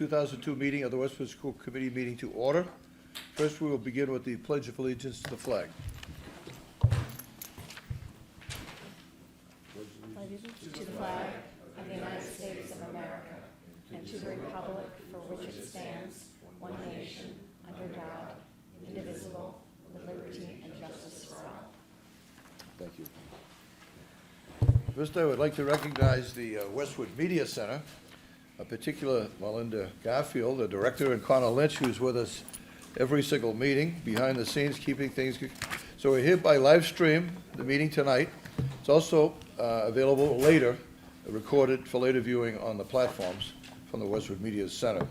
2002 meeting of the Westwood School Committee meeting to order. First, we will begin with the Pledge of Allegiance to the flag. To the flag of the United States of America and to the republic for which it stands, one nation, under God, indivisible, with liberty and justice for all. Thank you. First, I would like to recognize the Westwood Media Center, in particular Melinda Garfield, the director, and Connor Lynch, who's with us every single meeting, behind the scenes, keeping things good. So we're here by live stream, the meeting tonight. It's also available later, recorded for later viewing on the platforms from the Westwood Media Center.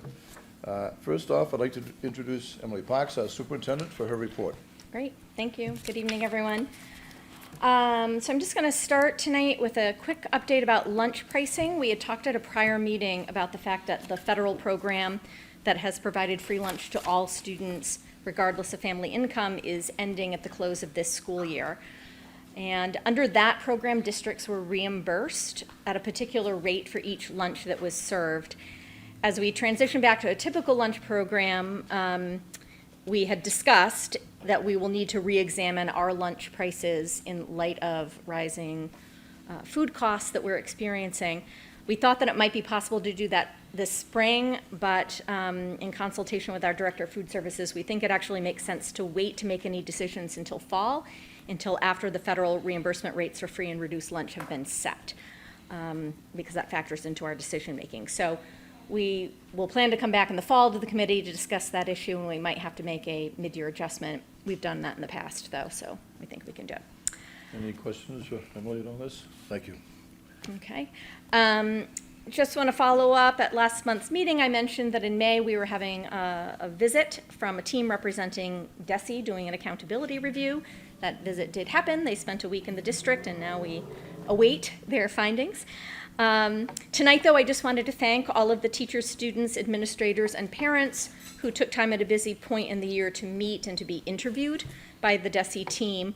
First off, I'd like to introduce Emily Parks, our superintendent, for her report. Great, thank you. Good evening, everyone. So I'm just going to start tonight with a quick update about lunch pricing. We had talked at a prior meeting about the fact that the federal program that has provided free lunch to all students, regardless of family income, is ending at the close of this school year. And under that program, districts were reimbursed at a particular rate for each lunch that was served. As we transition back to a typical lunch program, we had discussed that we will need to re-examine our lunch prices in light of rising food costs that we're experiencing. We thought that it might be possible to do that this spring, but in consultation with our Director of Food Services, we think it actually makes sense to wait to make any decisions until fall, until after the federal reimbursement rates for free and reduced lunch have been set, because that factors into our decision making. So we will plan to come back in the fall to the committee to discuss that issue, and we might have to make a mid-year adjustment. We've done that in the past, though, so we think we can do it. Any questions for Emily on this? Thank you. Okay. Just want to follow up. At last month's meeting, I mentioned that in May we were having a visit from a team representing DESE doing an accountability review. That visit did happen. They spent a week in the district, and now we await their findings. Tonight, though, I just wanted to thank all of the teachers, students, administrators, and parents who took time at a busy point in the year to meet and to be interviewed by the DESE team.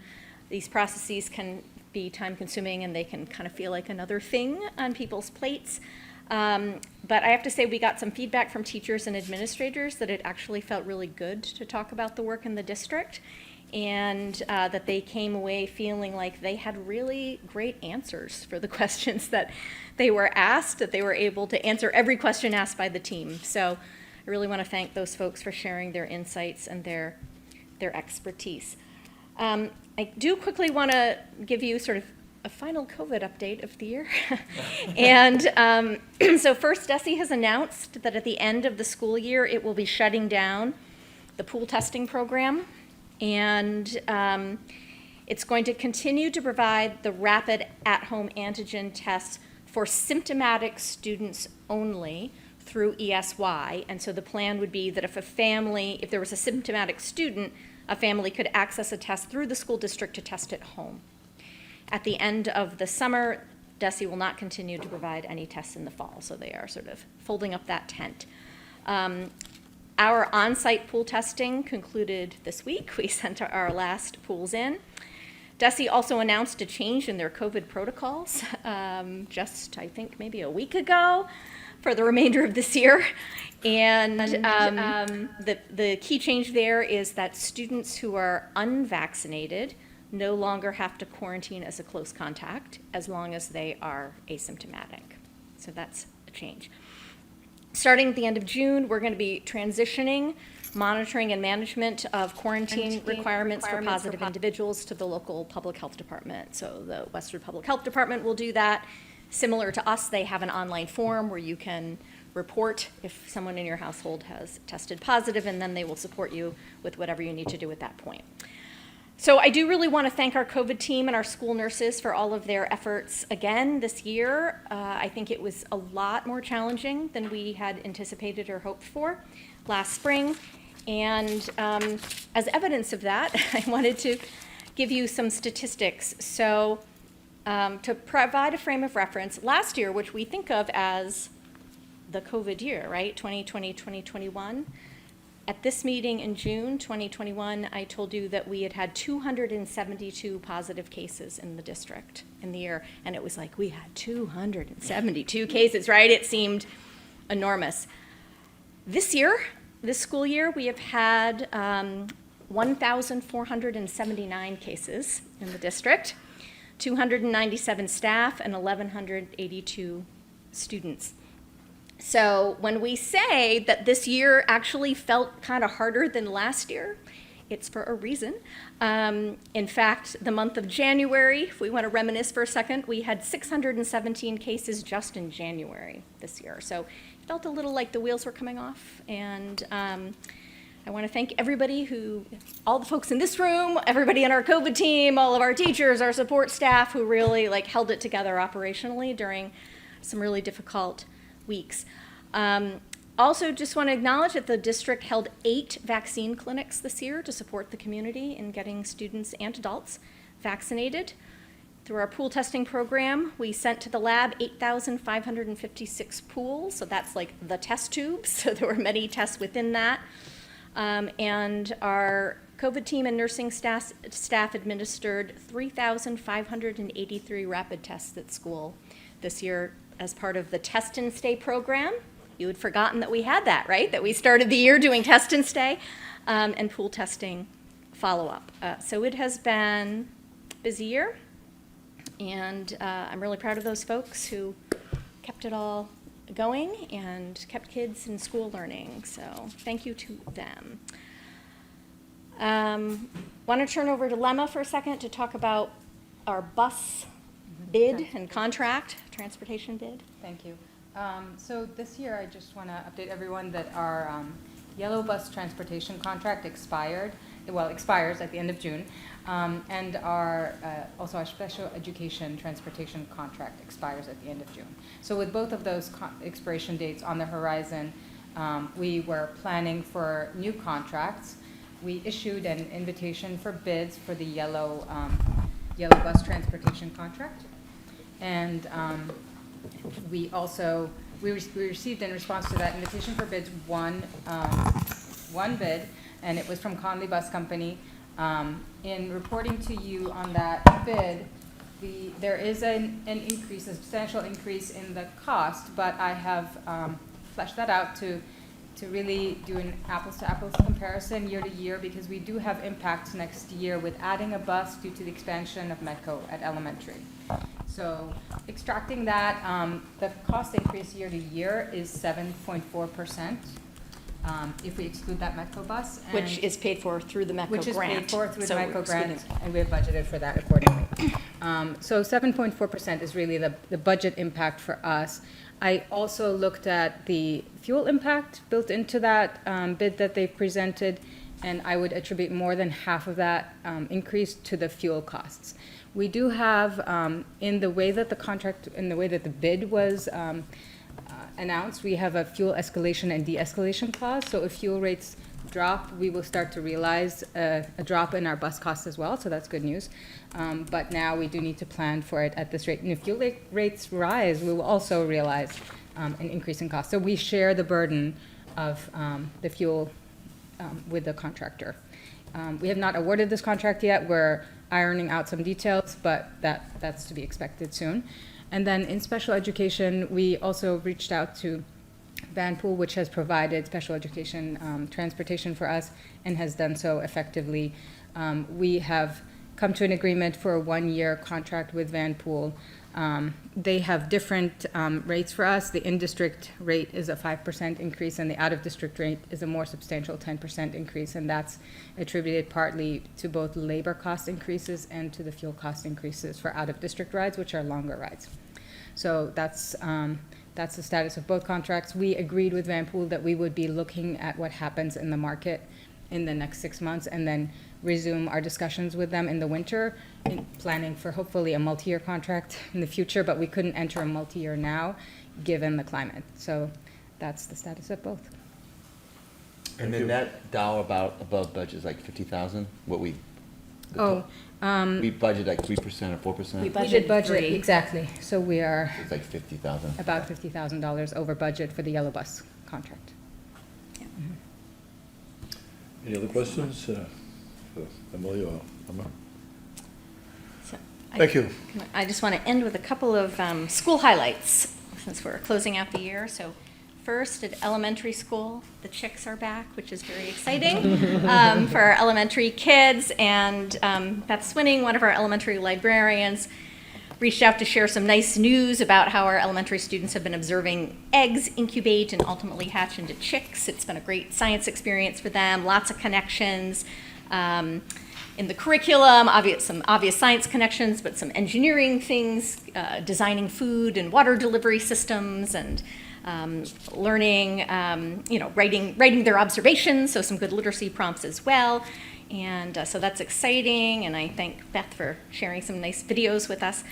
These processes can be time-consuming, and they can kind of feel like another thing on people's plates. But I have to say we got some feedback from teachers and administrators that it actually felt really good to talk about the work in the district, and that they came away feeling like they had really great answers for the questions that they were asked, that they were able to answer every question asked by the team. So I really want to thank those folks for sharing their insights and their expertise. I do quickly want to give you sort of a final COVID update of the year. And so first, DESE has announced that at the end of the school year, it will be shutting down the pool testing program. And it's going to continue to provide the rapid at-home antigen tests for symptomatic students only through ESY. And so the plan would be that if there was a symptomatic student, a family could access a test through the school district to test at home. At the end of the summer, DESE will not continue to provide any tests in the fall, so they are sort of folding up that tent. Our on-site pool testing concluded this week. We sent our last pools in. DESE also announced a change in their COVID protocols just, I think, maybe a week ago for the remainder of this year. And the key change there is that students who are unvaccinated no longer have to quarantine as a close contact as long as they are asymptomatic. So that's a change. Starting at the end of June, we're going to be transitioning monitoring and management of quarantine requirements for positive individuals to the local public health department. So the Westwood Public Health Department will do that. Similar to us, they have an online form where you can report if someone in your household has tested positive, and then they will support you with whatever you need to do at that point. So I do really want to thank our COVID team and our school nurses for all of their efforts again this year. I think it was a lot more challenging than we had anticipated or hoped for last spring. And as evidence of that, I wanted to give you some statistics. So to provide a frame of reference, last year, which we think of as the COVID year, right, 2020, 2021, at this meeting in June 2021, I told you that we had had 272 positive cases in the district in the year. And it was like, we had 272 cases, right? It seemed enormous. This year, this school year, we have had 1,479 cases in the district, 297 staff, and 1,182 students. So when we say that this year actually felt kind of harder than last year, it's for a reason. In fact, the month of January, if we want to reminisce for a second, we had 617 cases just in January this year. So it felt a little like the wheels were coming off. And I want to thank everybody all the folks in this room, everybody on our COVID team, all of our teachers, our support staff who really held it together operationally during some really difficult weeks. Also, just want to acknowledge that the district held 8 vaccine clinics this year to support the community in getting students and adults vaccinated. Through our pool testing program, we sent to the lab 8,556 pools, so that's like the test tubes, so there were many tests within that. And our COVID team and nursing staff administered 3,583 rapid tests at school this year as part of the Test and Stay program. You had forgotten that we had that, right? That we started the year doing Test and Stay and pool testing follow-up. So it has been a busy year, and I'm really proud of those folks who kept it all going and kept kids in school learning. So thank you to them. Want to turn over to Lemma for a second to talk about our bus bid and contract, transportation bid. Thank you. So this year, I just want to update everyone that our yellow bus transportation contract expires at the end of June, and also our special education transportation contract expires at the end of June. So with both of those expiration dates on the horizon, we were planning for new contracts. We issued an invitation for bids for the yellow bus transportation contract, and we received in response to that invitation for bids one bid, and it was from Conley Bus Company. In reporting to you on that bid, there is a substantial increase in the cost, but I have fleshed that out to really do an apples-to-apples comparison year to year, because we do have impacts next year with adding a bus due to the expansion of Metco at elementary. So extracting that, the cost increase year to year is 7.4%. If we exclude that Metco bus. Which is paid for through the Metco grant. Which is paid for through the Metco grant, excluding. and we have budgeted for that accordingly. So 7.4% is really the budget impact for us. I also looked at the fuel impact built into that bid that they presented, and I would attribute more than half of that increase to the fuel costs. We do have, in the way that the bid was announced, we have a fuel escalation and de-escalation clause. So if fuel rates drop, we will start to realize a drop in our bus costs as well. So that's good news. But now we do need to plan for it at this rate. And if fuel rates rise, we will also realize an increase in cost. So we share the burden of the fuel with the contractor. We have not awarded this contract yet. We're ironing out some details, but that's to be expected soon. And then in special education, we also reached out to Vanpool, which has provided special education transportation for us and has done so effectively. We have come to an agreement for a 1-year contract with Vanpool. They have different rates for us. The in-district rate is a 5% increase, and the out-of-district rate is a more substantial 10% increase, and that's attributed partly to both labor cost increases and to the fuel cost increases for out-of-district rides, which are longer rides. So that's the status of both contracts. We agreed with Vanpool that we would be looking at what happens in the market in the next 6 months, and then resume our discussions with them in the winter, planning for hopefully a multi-year contract in the future, but we couldn't enter a multi-year now given the climate. So that's the status of both. And then that dollar above budget is like 50,000, we budget like 3% or 4%? We We did budget, 3. exactly. So we are It's like 50,000. about $50,000 over budget for the yellow bus contract. Any other questions for Emily or Emma? So Thank you. I just want to end with a couple of school highlights since we're closing out the year. So First, at elementary school, the chicks are back, which is very exciting for our elementary kids. And Beth Swinning, one of our elementary librarians, reached out to share some nice news about how our elementary students have been observing eggs incubate and ultimately hatch into chicks. It's been a great science experience for them, lots of connections. In the curriculum, some obvious science connections, but some engineering things, designing food and water delivery systems, and learning, writing their observations, so some good literacy prompts as well. And so that's exciting, and I thank Beth for sharing some nice videos with us.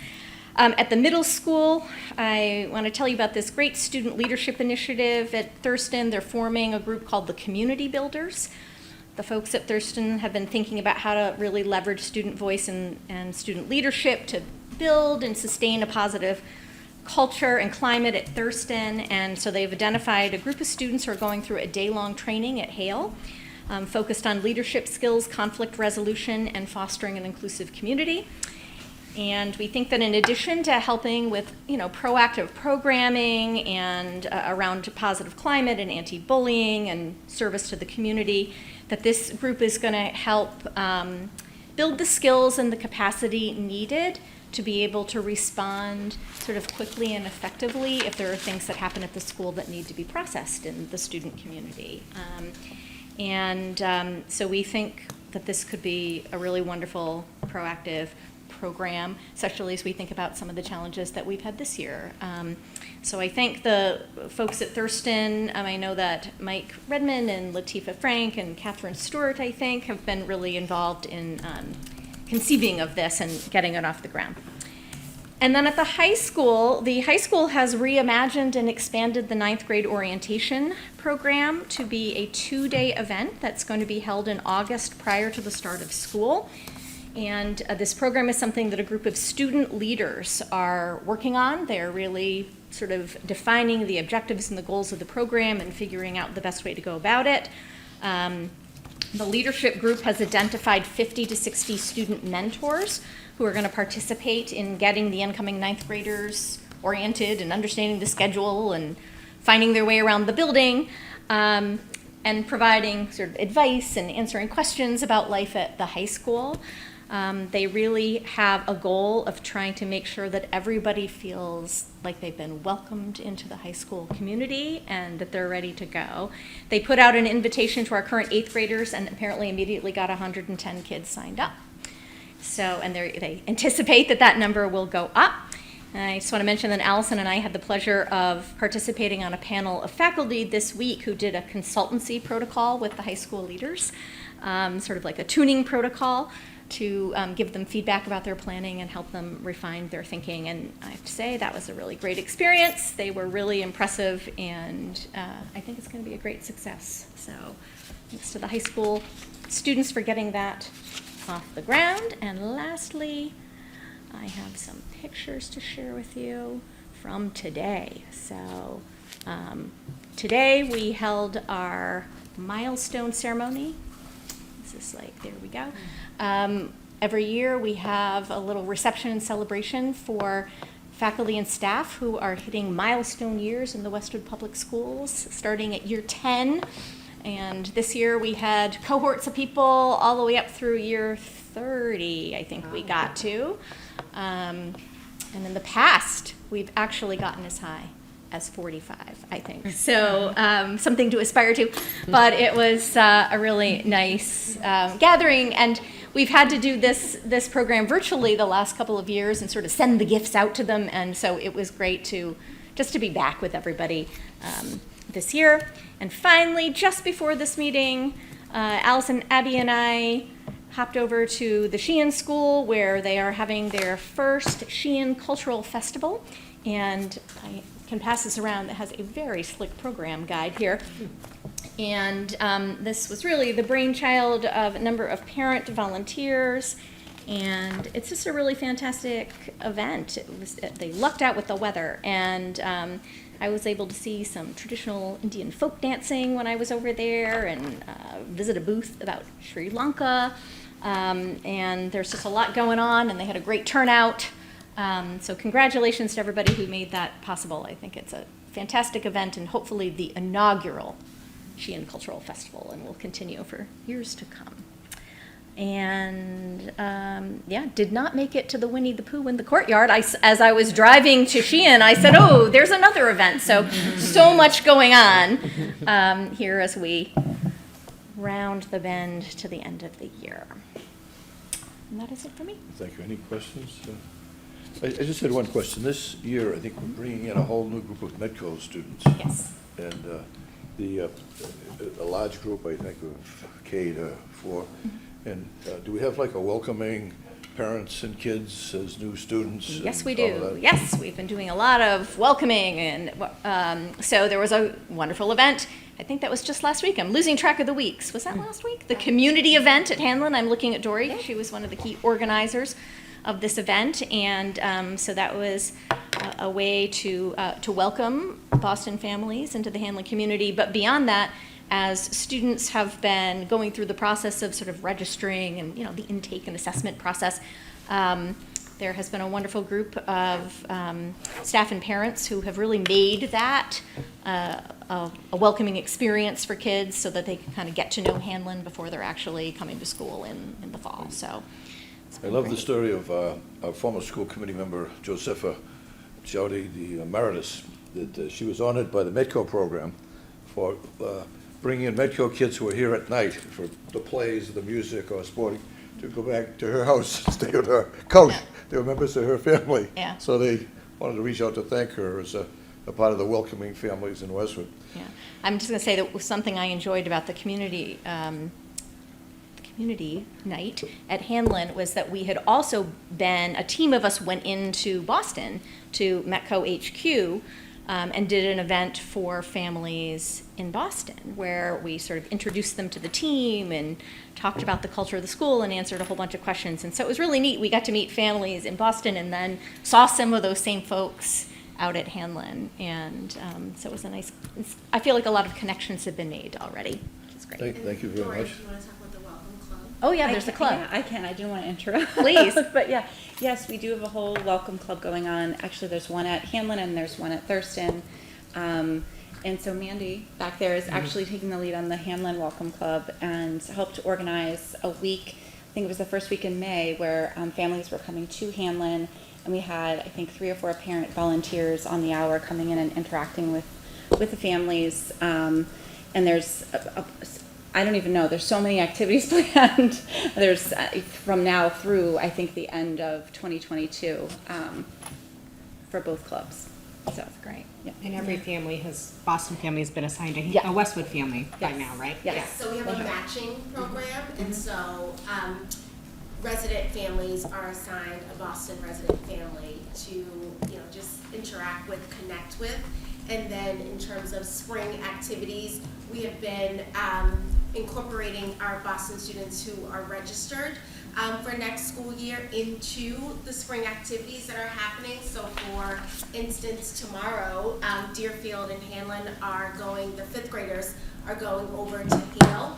At the middle school, I want to tell you about this great student leadership initiative at Thurston. They're forming a group called the Community Builders. The folks at Thurston have been thinking about how to really leverage student voice and student leadership to build and sustain a positive culture and climate at Thurston. And so they've identified a group of students who are going through a day-long training at Hale, focused on leadership skills, conflict resolution, and fostering an inclusive community. And we think that in addition to helping with, proactive programming and around positive climate and anti-bullying and service to the community, that this group is going to help build the skills and the capacity needed to be able to respond sort of quickly and effectively if there are things that happen at the school that need to be processed in the student community. So we think that this could be a really wonderful, proactive program, especially as we think about some of the challenges that we've had this year. So I thank the folks at Thurston. I know that Mike Redmond and Latifa Frank and Catherine Stewart, I think, have been really involved in conceiving of this and getting it off the ground. And then at the high school has reimagined and expanded the 9th grade orientation program to be a 2-day event that's going to be held in August prior to the start of school. And this program is something that a group of student leaders are working on. They're really sort of defining the objectives and the goals of the program and figuring out the best way to go about it. The leadership group has identified 50 to 60 student mentors who are going to participate in getting the incoming 9th graders oriented and understanding the schedule and finding their way around the building, and providing sort of advice and answering questions about life at the high school. They really have a goal of trying to make sure that everybody feels like they've been welcomed into the high school community and that they're ready to go. They put out an invitation to our current 8th graders and apparently immediately got 110 kids signed up. And they anticipate that number will go up. And I just want to mention that Allison and I had the pleasure of participating on a panel of faculty this week who did a consultancy protocol with the high school leaders, sort of like a tuning protocol to give them feedback about their planning and help them refine their thinking. And I have to say that was a really great experience. They were really impressive, and I think it's going to be a great success. So thanks to the high school students for getting that off the ground. And lastly, I have some pictures to share with you from today. So today we held our milestone ceremony. This is there we go. Every year we have a little reception and celebration for faculty and staff who are hitting milestone years in the Westwood Public Schools, starting at year 10. And this year we had cohorts of people all the way up through year 30, I think we got to. And in the past, we've actually gotten as high as 45, I think. So something to aspire to. But it was a really nice gathering. And we've had to do this program virtually the last couple of years and sort of send the gifts out to them. And so it was great to be back with everybody this year. And finally, just before this meeting, Allison, Abby, and I hopped over to the Sheehan School where they are having their first Sheehan Cultural Festival. And I can pass this around. It has a very slick program guide here. And this was really the brainchild of a number of parent volunteers. And it's just a really fantastic event. They lucked out with the weather. And I was able to see some traditional Indian folk dancing when I was over there and visit a booth about Sri Lanka. And there's just a lot going on, and they had a great turnout. So congratulations to everybody who made that possible. I think it's a fantastic event and hopefully the inaugural Sheehan Cultural Festival, and will continue for years to come. And yeah, did not make it to the Winnie the Pooh in the courtyard. As I was driving to Sheehan, I said, "Oh, there's another event." So much going on here as we round the bend to the end of the year. And that is it for me. Thank you. Any questions? I just had one question. This year, I think we're bringing in a whole new group of Metco students. Yes. And a large group, I think, of K to 4. And do we have like a welcoming parents and kids as new students? Yes, we and all do. that? Yes, we've been doing a lot of welcoming, and so there was a wonderful event. I think that was just last week. I'm losing track of the weeks. Was that last week? The community event at Hanlon. I'm looking at Dory. She was one of the key organizers of this event, and so that was a way to welcome Boston families into the Hanlon community. But beyond that, as students have been going through the process of sort of registering and, you know, the intake and assessment process, there has been a wonderful group of staff and parents who have really made that a welcoming experience for kids so that they can kind of get to know Hanlon before they're actually coming to school in the fall. So it's I been love great. the story of our former school committee member, Josepha Jowdy, the emeritus, that she was honored by the Metco program for bringing in Metco kids who were here at night for the plays, the music, or sporting, to go back to her house, stay with her couch. Yeah. They were members of her family. Yeah. So they wanted to reach out to thank her as a part of the welcoming families in Westwood. Yeah, I'm just going to say that was something I enjoyed about the community night at Hanlon was that we had also been, a team of us went into Boston to Metco HQ and did an event for families in Boston where we sort of introduced them to the team and talked about the culture of the school and answered a whole bunch of questions. And so it was really neat. We got to meet families in Boston and then saw some of those same folks out at Hanlon. And so it was a nice, I feel like a lot of connections have been made already, which is great. Thank you very Dory, much. do you want to talk about the Welcome Club? Oh yeah, there's a club. Yeah, I can. I didn't want to interrupt. Please. But yeah, yes, we do have a whole welcome club going on. Actually, there's one at Hanlon and there's one at Thurston. And so Mandy back there is actually taking the lead on the Hanlon Welcome Club and helped organize a week, I think it was the first week in May, where families were coming to Hanlon. And we had, I think, 3 or 4 parent volunteers on the hour coming in and interacting with the families. And there's I don't even know. There's so many activities planned. There's from now through, I think, the end of 2022 for both clubs. So That's great. yeah. And every family Boston family has been assigned Yeah. a Westwood family by Yes. now, right? Yes. Yes, so we have a matching program, and so resident families are assigned a Boston resident family to, you know, just interact with, connect with. And then in terms of spring activities, we have been incorporating our Boston students who are registered for next school year into the spring activities that are happening. So for instance, tomorrow, Deerfield and Hanlon are going, the 5th graders are going over to Hale.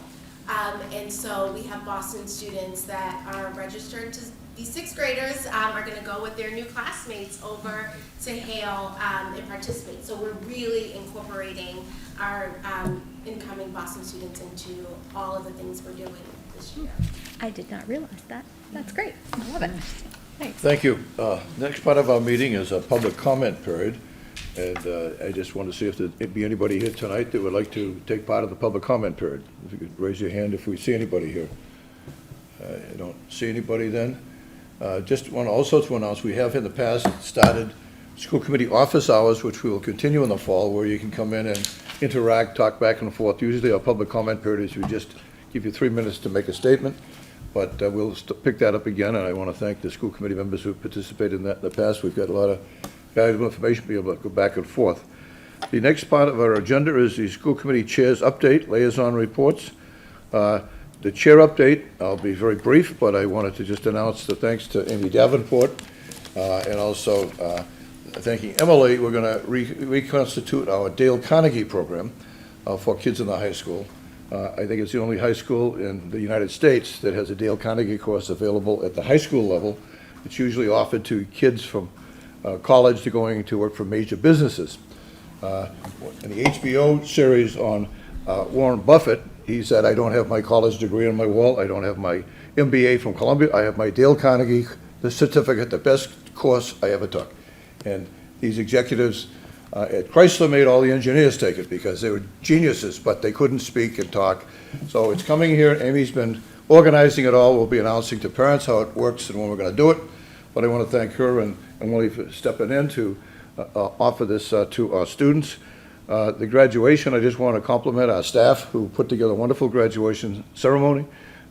And so we have Boston students that are registered to be 6th graders are going to go with their new classmates over to Hale and participate. So we're really incorporating our incoming Boston students into all of the things we're doing this year. I did not realize that. That's great. I love it. Thanks. Thank you. Next part of our meeting is a public comment period. And I just want to see if there'd be anybody here tonight that would like to take part of the public comment period. If you could raise your hand if we see anybody here. I don't see anybody then. Just want also to announce, we have in the past started school committee office hours, which we will continue in the fall, where you can come in and interact, talk back and forth. Usually our public comment period is we just give you 3 minutes to make a statement, but we'll pick that up again, and I want to thank the school committee members who participated in that in the past. We've got a lot of valuable information to be able to go back and forth. The next part of our agenda is the school committee chair's update, liaison reports. The chair update, I'll be very brief, but I wanted to just announce the thanks to Amy Davenport, and also thanking Emily. We're going to reconstitute our Dale Carnegie program for kids in the high school. I think it's the only high school in the United States that has a Dale Carnegie course available at the high school level. It's usually offered to kids from college to going to work for major businesses. in the HBO series on Warren Buffett, he said, I don't have my college degree on my wall, I don't have my MBA from Columbia, I have my Dale Carnegie certificate, the best course I ever took. And these executives at Chrysler made all the engineers take it because they were geniuses, but they couldn't speak and talk. So it's coming here. Amy's been organizing it all. We'll be announcing to parents how it works and when we're going to do it. But I want to thank her and Willie for stepping in to offer this to our students. The graduation, I just want to compliment our staff who put together a wonderful graduation ceremony.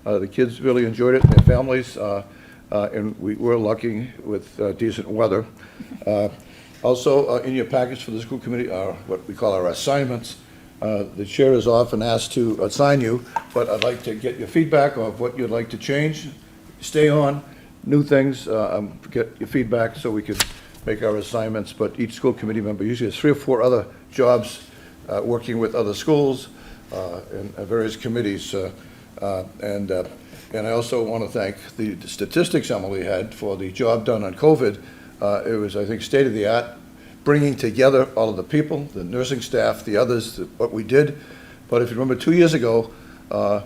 The kids really enjoyed it, and their families, and we were lucky with decent weather. Also, in your package for the school committee are what we call our assignments. The chair is often asked to assign you, but I'd like to get your feedback of what you'd like to change, stay on, new things, get your feedback so we can make our assignments. But each school committee member usually has 3 or 4 other jobs working with other schools and various committees. And I also want to thank the statistics Emily had for the job done on COVID. It was, I think, state-of-the-art, bringing together all of the people, the nursing staff, the others, what we did. But if you remember 2 years ago, our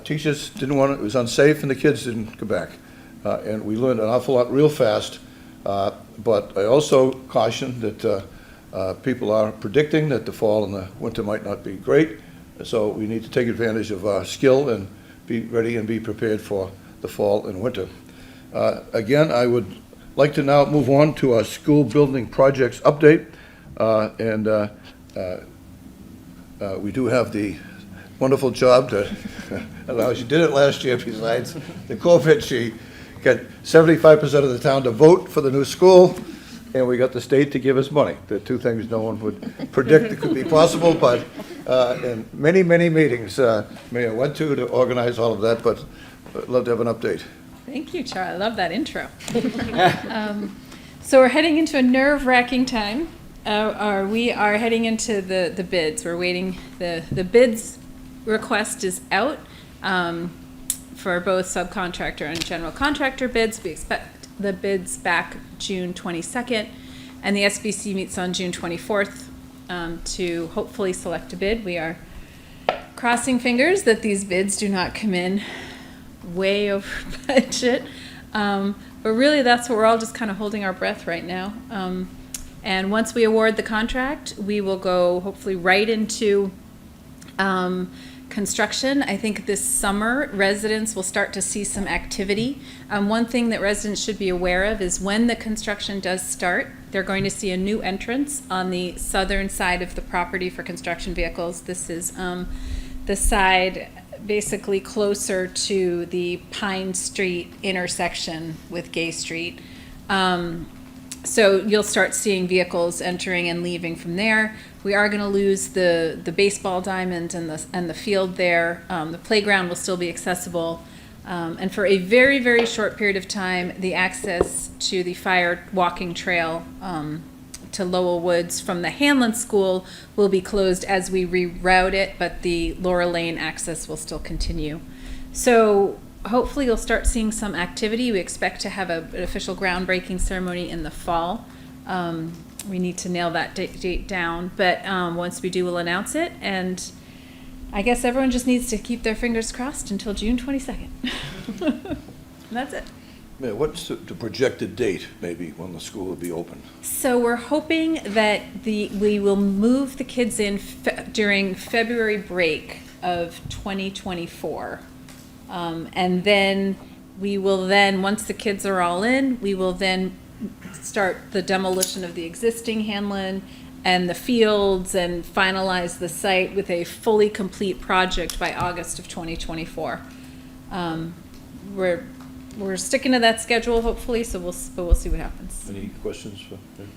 teachers didn't want it, it was unsafe, and the kids didn't go back. And we learned an awful lot real fast. But I also caution that people are predicting that the fall and the winter might not be great. So we need to take advantage of our skill and be ready and be prepared for the fall and winter. Again, I would like to now move on to our school building projects update. We do have the wonderful job that allows, you did it last year besides the COVID, she got 75% of the town to vote for the new school, and we got the state to give us money. The 2 things no one would predict that could be possible, but in many, many meetings, Mayor went to organize all of that, but I'd love to have an update. Thank you, Charlie. I love that intro. So we're heading into a nerve-wracking time. We are heading into the bids. We're waiting. The bids request is out for both subcontractor and general contractor bids. We expect the bids back June 22nd, and the SBC meets on June 24th to hopefully select a bid. We are crossing fingers that these bids do not come in way over budget, but really that's what we're all just kind of holding our breath right now. And once we award the contract, we will go hopefully right into construction. I think this summer residents will start to see some activity. One thing that residents should be aware of is when the construction does start, they're going to see a new entrance on the southern side of the property for construction vehicles. This is the side basically closer to the Pine Street intersection with Gay Street. So you'll start seeing vehicles entering and leaving from there. We are going to lose the baseball diamond and the field there. The playground will still be accessible. And for a very, very short period of time, the access to the fire walking trail to Lowell Woods from the Hanlon School will be closed as we reroute it, but the Laura Lane access will still continue. So hopefully you'll start seeing some activity. We expect to have an official groundbreaking ceremony in the fall. We need to nail that date down, but once we do, we'll announce it. And I guess everyone just needs to keep their fingers crossed until June 22nd. And that's it. Mayor, what's the projected date, maybe, when the school will be open? So we're hoping that we will move the kids in during February break of 2024. And then we will once the kids are all in, we will then start the demolition of the existing Hanlon and the fields and finalize the site with a fully complete project by August of 2024. We're sticking to that schedule, hopefully, so we'll see what happens. Any questions for Mayor?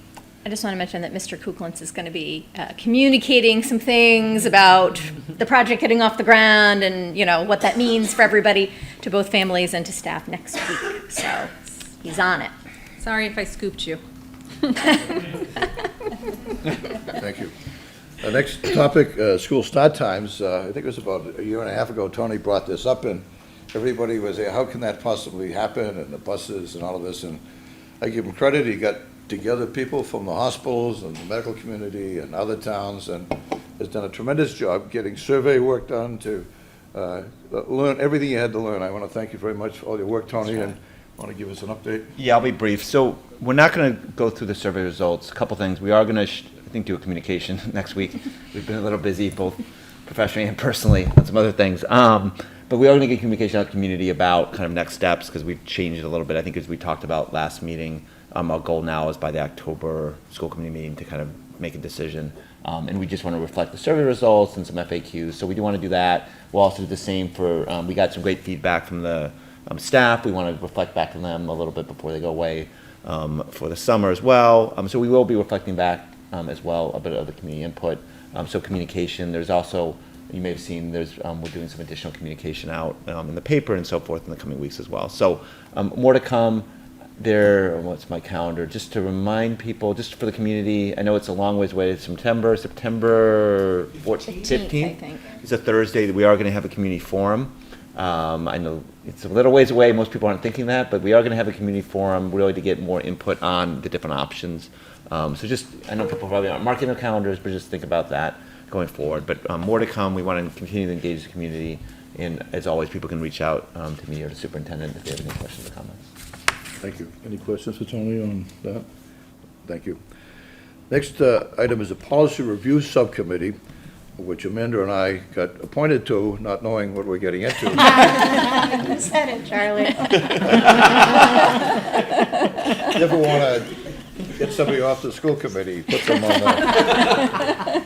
I just want to mention that Mr. Kuklins is going to be communicating some things about the project getting off the ground and, you know, what that means for everybody, to both families and to staff next week. So he's on it. Sorry if I scooped you. Thank you. Next topic, school start times. I think it was about a year and a half ago, Tony brought this up, and everybody was there, how can that possibly happen, and the buses and all of this, and I give him credit, he got together people from the hospitals and the medical community and other towns, and has done a tremendous job getting survey work done to learn everything you had to learn. I want to thank you very much for all your work, Tony, and want to give us an update? Yeah, I'll be brief. So we're not going to go through the survey results. A couple things. We are going to, I think, do a communication next week. We've been a little busy, both professionally and personally, on some other things. But we are going to get communication out to the community about kind of next steps, because we've changed it a little bit. I think as we talked about last meeting, our goal now is by the October school committee meeting to kind of make a decision. And we just want to reflect the survey results and some FAQs. So we do want to do that. We'll also do the same for, we got some great feedback from the staff. We want to reflect back to them a little bit before they go away for the summer as well. So we will be reflecting back as well a bit of the community input. So communication, there's also, you may have seen, there's we're doing some additional communication out in the paper and so forth in the coming weeks as well. So more to come. There, what's my calendar? Just to remind people, just for the community, I know it's a long ways away. It's September 14th, 15th. I think. It's a Thursday that we are going to have a community forum. I know it's a little ways away. Most people aren't thinking that, but we are going to have a community forum really to get more input on the different options. So just, I know people probably aren't marking their calendars, but just think about that going forward. But more to come. We want to continue to engage the community. And as always, people can reach out to me or the superintendent if they have any questions or comments. Thank you. Any questions for Tony on that? Thank you. Next item is a policy review subcommittee, which Amanda and I got appointed to, not knowing what we're getting into. You said it, Charlie. You ever want to get somebody off the school committee, put them on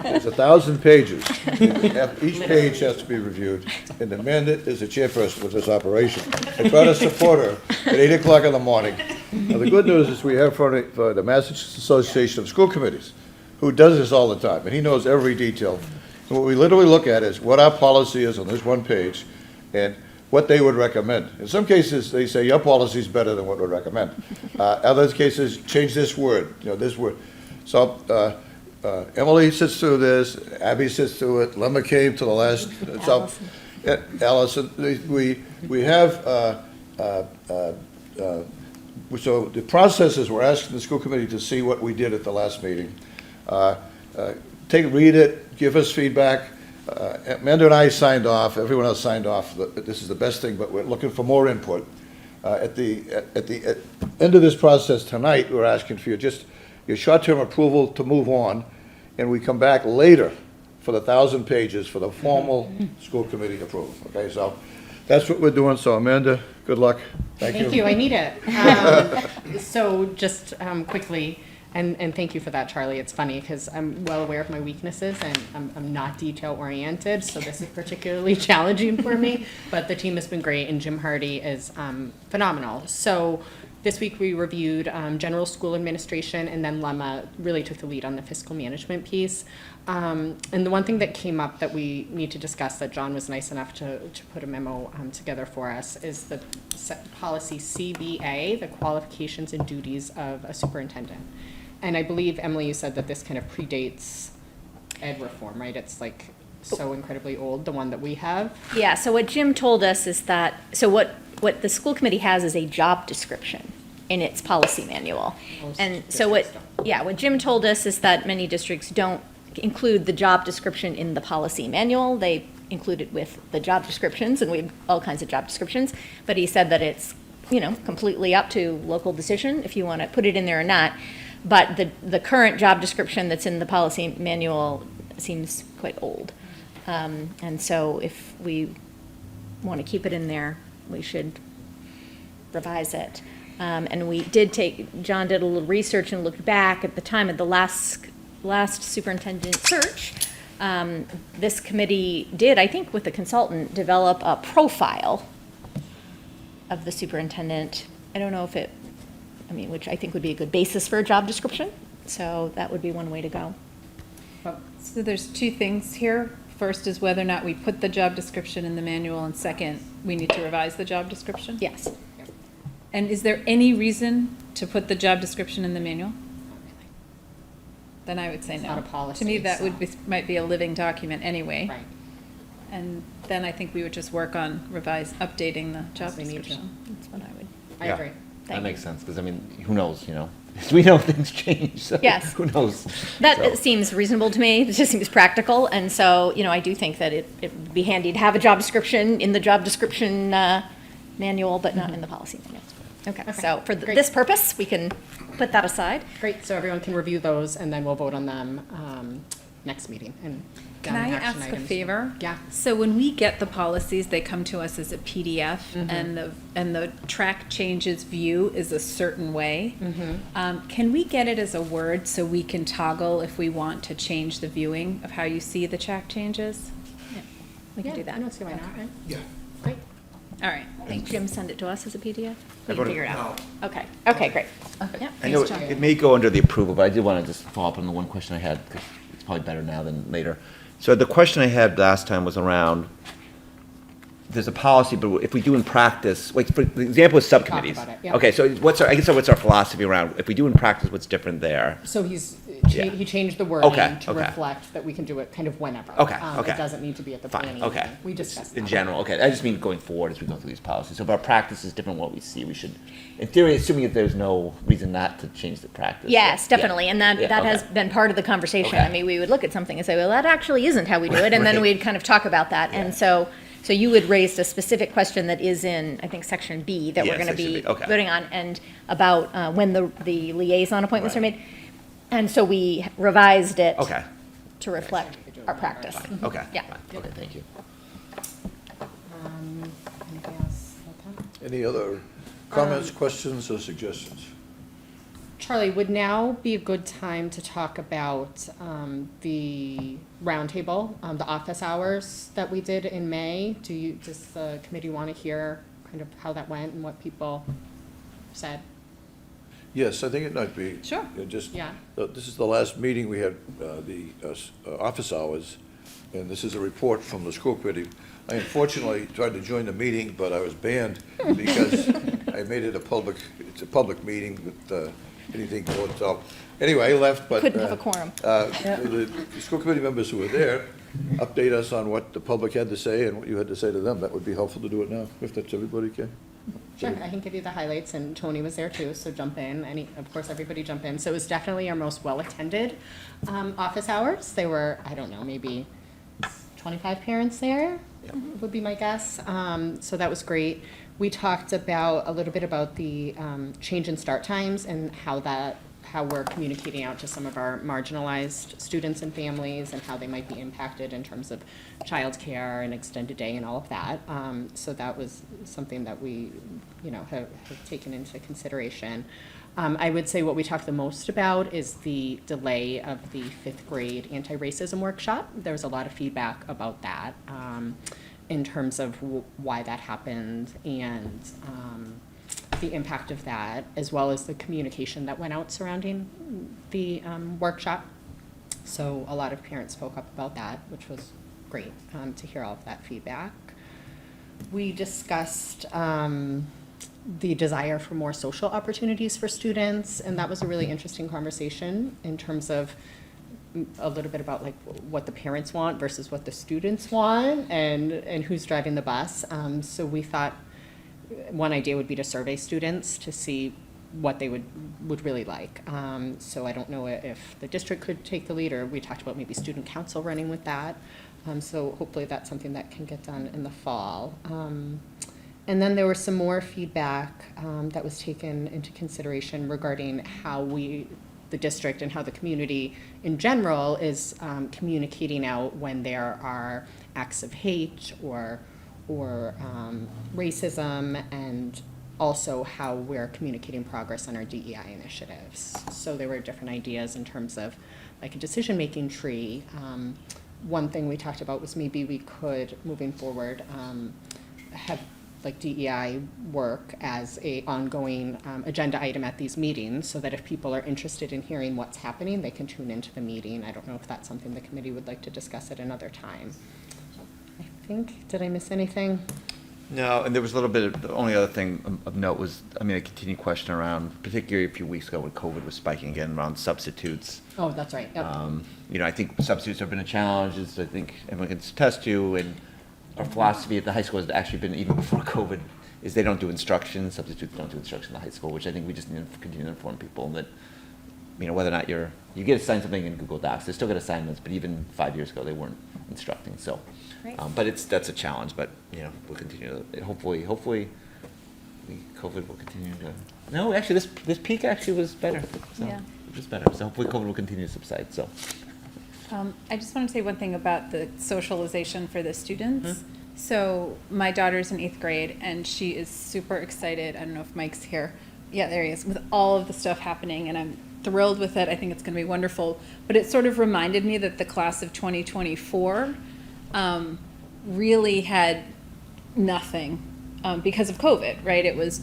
there's 1,000 pages. Each page has to be reviewed, and Amanda is the chairperson of this operation. I try to support her at 8 o'clock in the morning. Now, the good news is we have for the Massachusetts Association of School Committees, who does this all the time, and he knows every detail. And what we literally look at is what our policy is on this one page, and what they would recommend. In some cases, they say your policy is better than what we recommend. Other cases, change this word, this word. So Emily sits through this, Abby sits through it, Lemma came to the last. So, Allison, we have. So the process is we're asking the school committee to see what we did at the last meeting. Read it, give us feedback. Amanda and I signed off, everyone else signed off, that this is the best thing, but we're looking for more input. At the end of this process tonight, we're asking for your short-term approval to move on, and we come back later for the 1,000 pages for the formal school committee approval. Okay, so that's what we're doing. So Amanda, good luck. Thank you. Thank you, I need it. So just quickly, and thank you for that, Charlie. It's funny because I'm well aware of my weaknesses and I'm not detail oriented, so this is particularly challenging for me. But the team has been great, and Jim Hardy is phenomenal. So this week we reviewed general school administration, and then Lemma really took the lead on the fiscal management piece. And the one thing that came up that we need to discuss, that John was nice enough to put a memo together for us, is the policy CBA, the qualifications and duties of a superintendent. And I believe, Emily, you said that this kind of predates ed reform, right? It's like so incredibly old, the one that we have. Yeah, so what Jim told us is that, so what the school committee has is a job description in its policy manual. And so what Jim told us is that many districts don't include the job description in the policy manual. They include it with the job descriptions, and we have all kinds of job descriptions. But he said that it's, completely up to local decision if you want to put it in there or not. But the current job description that's in the policy manual seems quite old. And so if we want to keep it in there, we should revise it. And we did John did a little research and looked back at the time of the last superintendent search. This committee did, I think with the consultant, develop a profile of the superintendent. I don't know if which I think would be a good basis for a job description. So that would be one way to go. So there's two things here. First is whether or not we put the job description in the manual, and second, we need to revise the job description? Yes. And is there any reason to put the job description in the manual? Then I would say no. Not a policy, To me, that so. might be a living document anyway. Right. And then I think we would just work on updating the job As we need to. description. That's what I would. I Yeah. agree. That makes sense, because who knows, We know things change, so Yes. who knows? That So- seems reasonable to me. It just seems practical. And so, I do think that it would be handy to have a job description in the job description manual, but not in the policy manual. Okay, so for great. this purpose, we can put that aside. Great, so everyone can review those, and then we'll vote on them next meeting. And Can down I action ask a items. favor? Yeah. So when we get the policies, they come to us as a PDF, Mm-hmm. and the track changes view is a certain way. Mm-hmm. Can we get it as a Word so we can toggle if we want to change the viewing of how you see the track changes? We can Yeah, do I that. don't see why not. Yeah. Great. All right, Think Jim send it to us as a PDF? We can Everyone- figure it out. Okay, okay, great. Yeah, I know thanks, John. it may go under the approval, but I did want to just follow up on the one question I had, because it's probably better now than later. So the question I had last time was around, there's a policy, but if we do in practice, like, for the example is subcommittees. about it, yeah. Okay, so what's our philosophy around, if we do in practice, what's different there? So Yeah. he changed the wording Okay, to okay. reflect that we can do it kind of whenever. Okay, okay. It doesn't need to be at the Fine, planning. okay. meeting. We discussed In that. general, okay, I just mean going forward as we go through these policies. So if our practice is different, what we see, we should, in theory, assuming that there's no reason not to change the practice. Yes, Yeah. definitely, and Yeah, that has okay. been part of the conversation. Okay. I mean, we would look at something and say, well, that actually isn't how we do it, and then Right. we'd kind of talk about that. And so you had raised a specific question that is in, I think, section B, that we're Yeah, gonna section be B, okay. voting on, and about when the liaison appointments are Right. made. And so we revised it Okay, to reflect our practice. okay. Yeah. fine, Okay, thank you. Anything else? Okay. Any other comments, questions, or suggestions? Charlie, would now be a good time to talk about the roundtable, the office hours that we did in May? Does the committee want to hear kind of how that went and what people said? Yes, I think it might be. Sure. Just, Yeah. this is the last meeting we had, office hours, and this is a report from the school committee. I unfortunately tried to join the meeting, but I was banned because I made it it's a public meeting with anything going, so, anyway, I left, but. Couldn't have a quorum. The school committee members who were there, update us on what the public had to say and what you had to say to them. That would be helpful to do it now, if that's everybody can. Sure, I can give you the highlights, and Tony was there too, so jump in. Of course, everybody jump in. So it was definitely our most well-attended office hours. There were, I don't know, maybe 25 parents there, would be my guess. So that was great. We talked a little bit about the change in start times and how we're communicating out to some of our marginalized students and families and how they might be impacted in terms of childcare and extended day and all of that. So that was something that we, have taken into consideration. I would say what we talked the most about is the delay of the 5th grade anti-racism workshop. There was a lot of feedback about that in terms of why that happened and the impact of that, as well as the communication that went out surrounding the workshop. So a lot of parents spoke up about that, which was great to hear all of that feedback. We discussed the desire for more social opportunities for students, and that was a really interesting conversation in terms of a little bit about like what the parents want versus what the students want and who's driving the bus. So we thought one idea would be to survey students to see what they would really like. So I don't know if the district could take the lead, or we talked about maybe student council running with that. So hopefully that's something that can get done in the fall. And then there was some more feedback that was taken into consideration regarding how the district and how the community in general is communicating out when there are acts of hate or racism, and also how we're communicating progress on our DEI initiatives. So there were different ideas in terms of like a decision-making tree. One thing we talked about was maybe we could, moving forward, have like DEI work as a ongoing agenda item at these meetings, so that if people are interested in hearing what's happening, they can tune into the meeting. I don't know if that's something the committee would like to discuss at another time. I think, did I miss anything? No, and there was a little bit of, the only other thing of note was, a continued question around, particularly a few weeks ago when COVID was spiking again, around substitutes. Oh, that's right, yep. I think substitutes have been a challenge, as I think everyone can attest to, and our philosophy at the high school has actually been, even before COVID, is they don't do instruction, substitutes don't do instruction in the high school, which I think we just need to continue to inform people that, you know, whether or not you get assigned something in Google Docs, they still get assignments, but even 5 years ago, they weren't instructing, so. Right. But that's a challenge, but, you know, we'll continue to, hopefully, COVID will continue to, no, actually, this peak actually was better, so. Yeah. It was better, so hopefully COVID will continue to subside, so. I just want to say one thing about the socialization for the students. Mm-hmm. So my daughter's in 8th grade, and she is super excited. I don't know if Mike's here. Yeah, there he is, with all of the stuff happening, and I'm thrilled with it. I think it's going to be wonderful. But it sort of reminded me that the class of 2024 really had nothing because of COVID, right? It was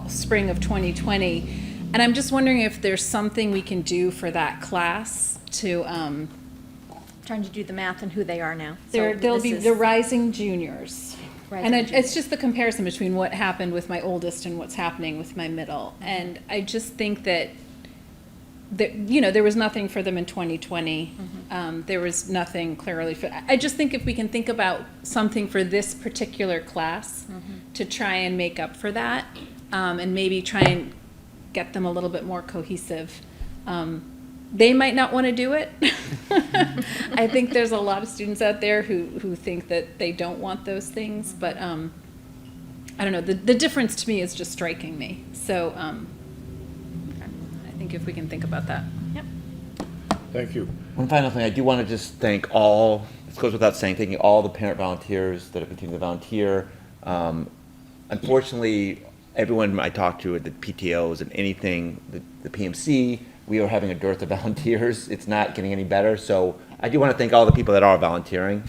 spring of 2020. And I'm just wondering if there's something we can do for that class to, Trying to do the math and who they are now. So they'll this be is- the rising juniors. Rising And it's juniors. just the comparison between what happened with my oldest and what's happening with my middle. And I just think that, you know, there was nothing for them in 2020. There was nothing clearly for, I just think if we can think about something for this particular class to try and make up for that, and maybe try and get them a little bit more cohesive. They might not want to do it. I think there's a lot of students out there who think that they don't want those things, but I don't know, the difference to me is just striking me. So I think if we can think about that. Yep. Thank you. One final thing, I do want to just thank all, this goes without saying, thanking all the parent volunteers that have continued to volunteer. Unfortunately, everyone I talked to at the PTOs and anything, the PMC, we are having a dearth of volunteers. It's not getting any better. So I do want to thank all the people that are volunteering,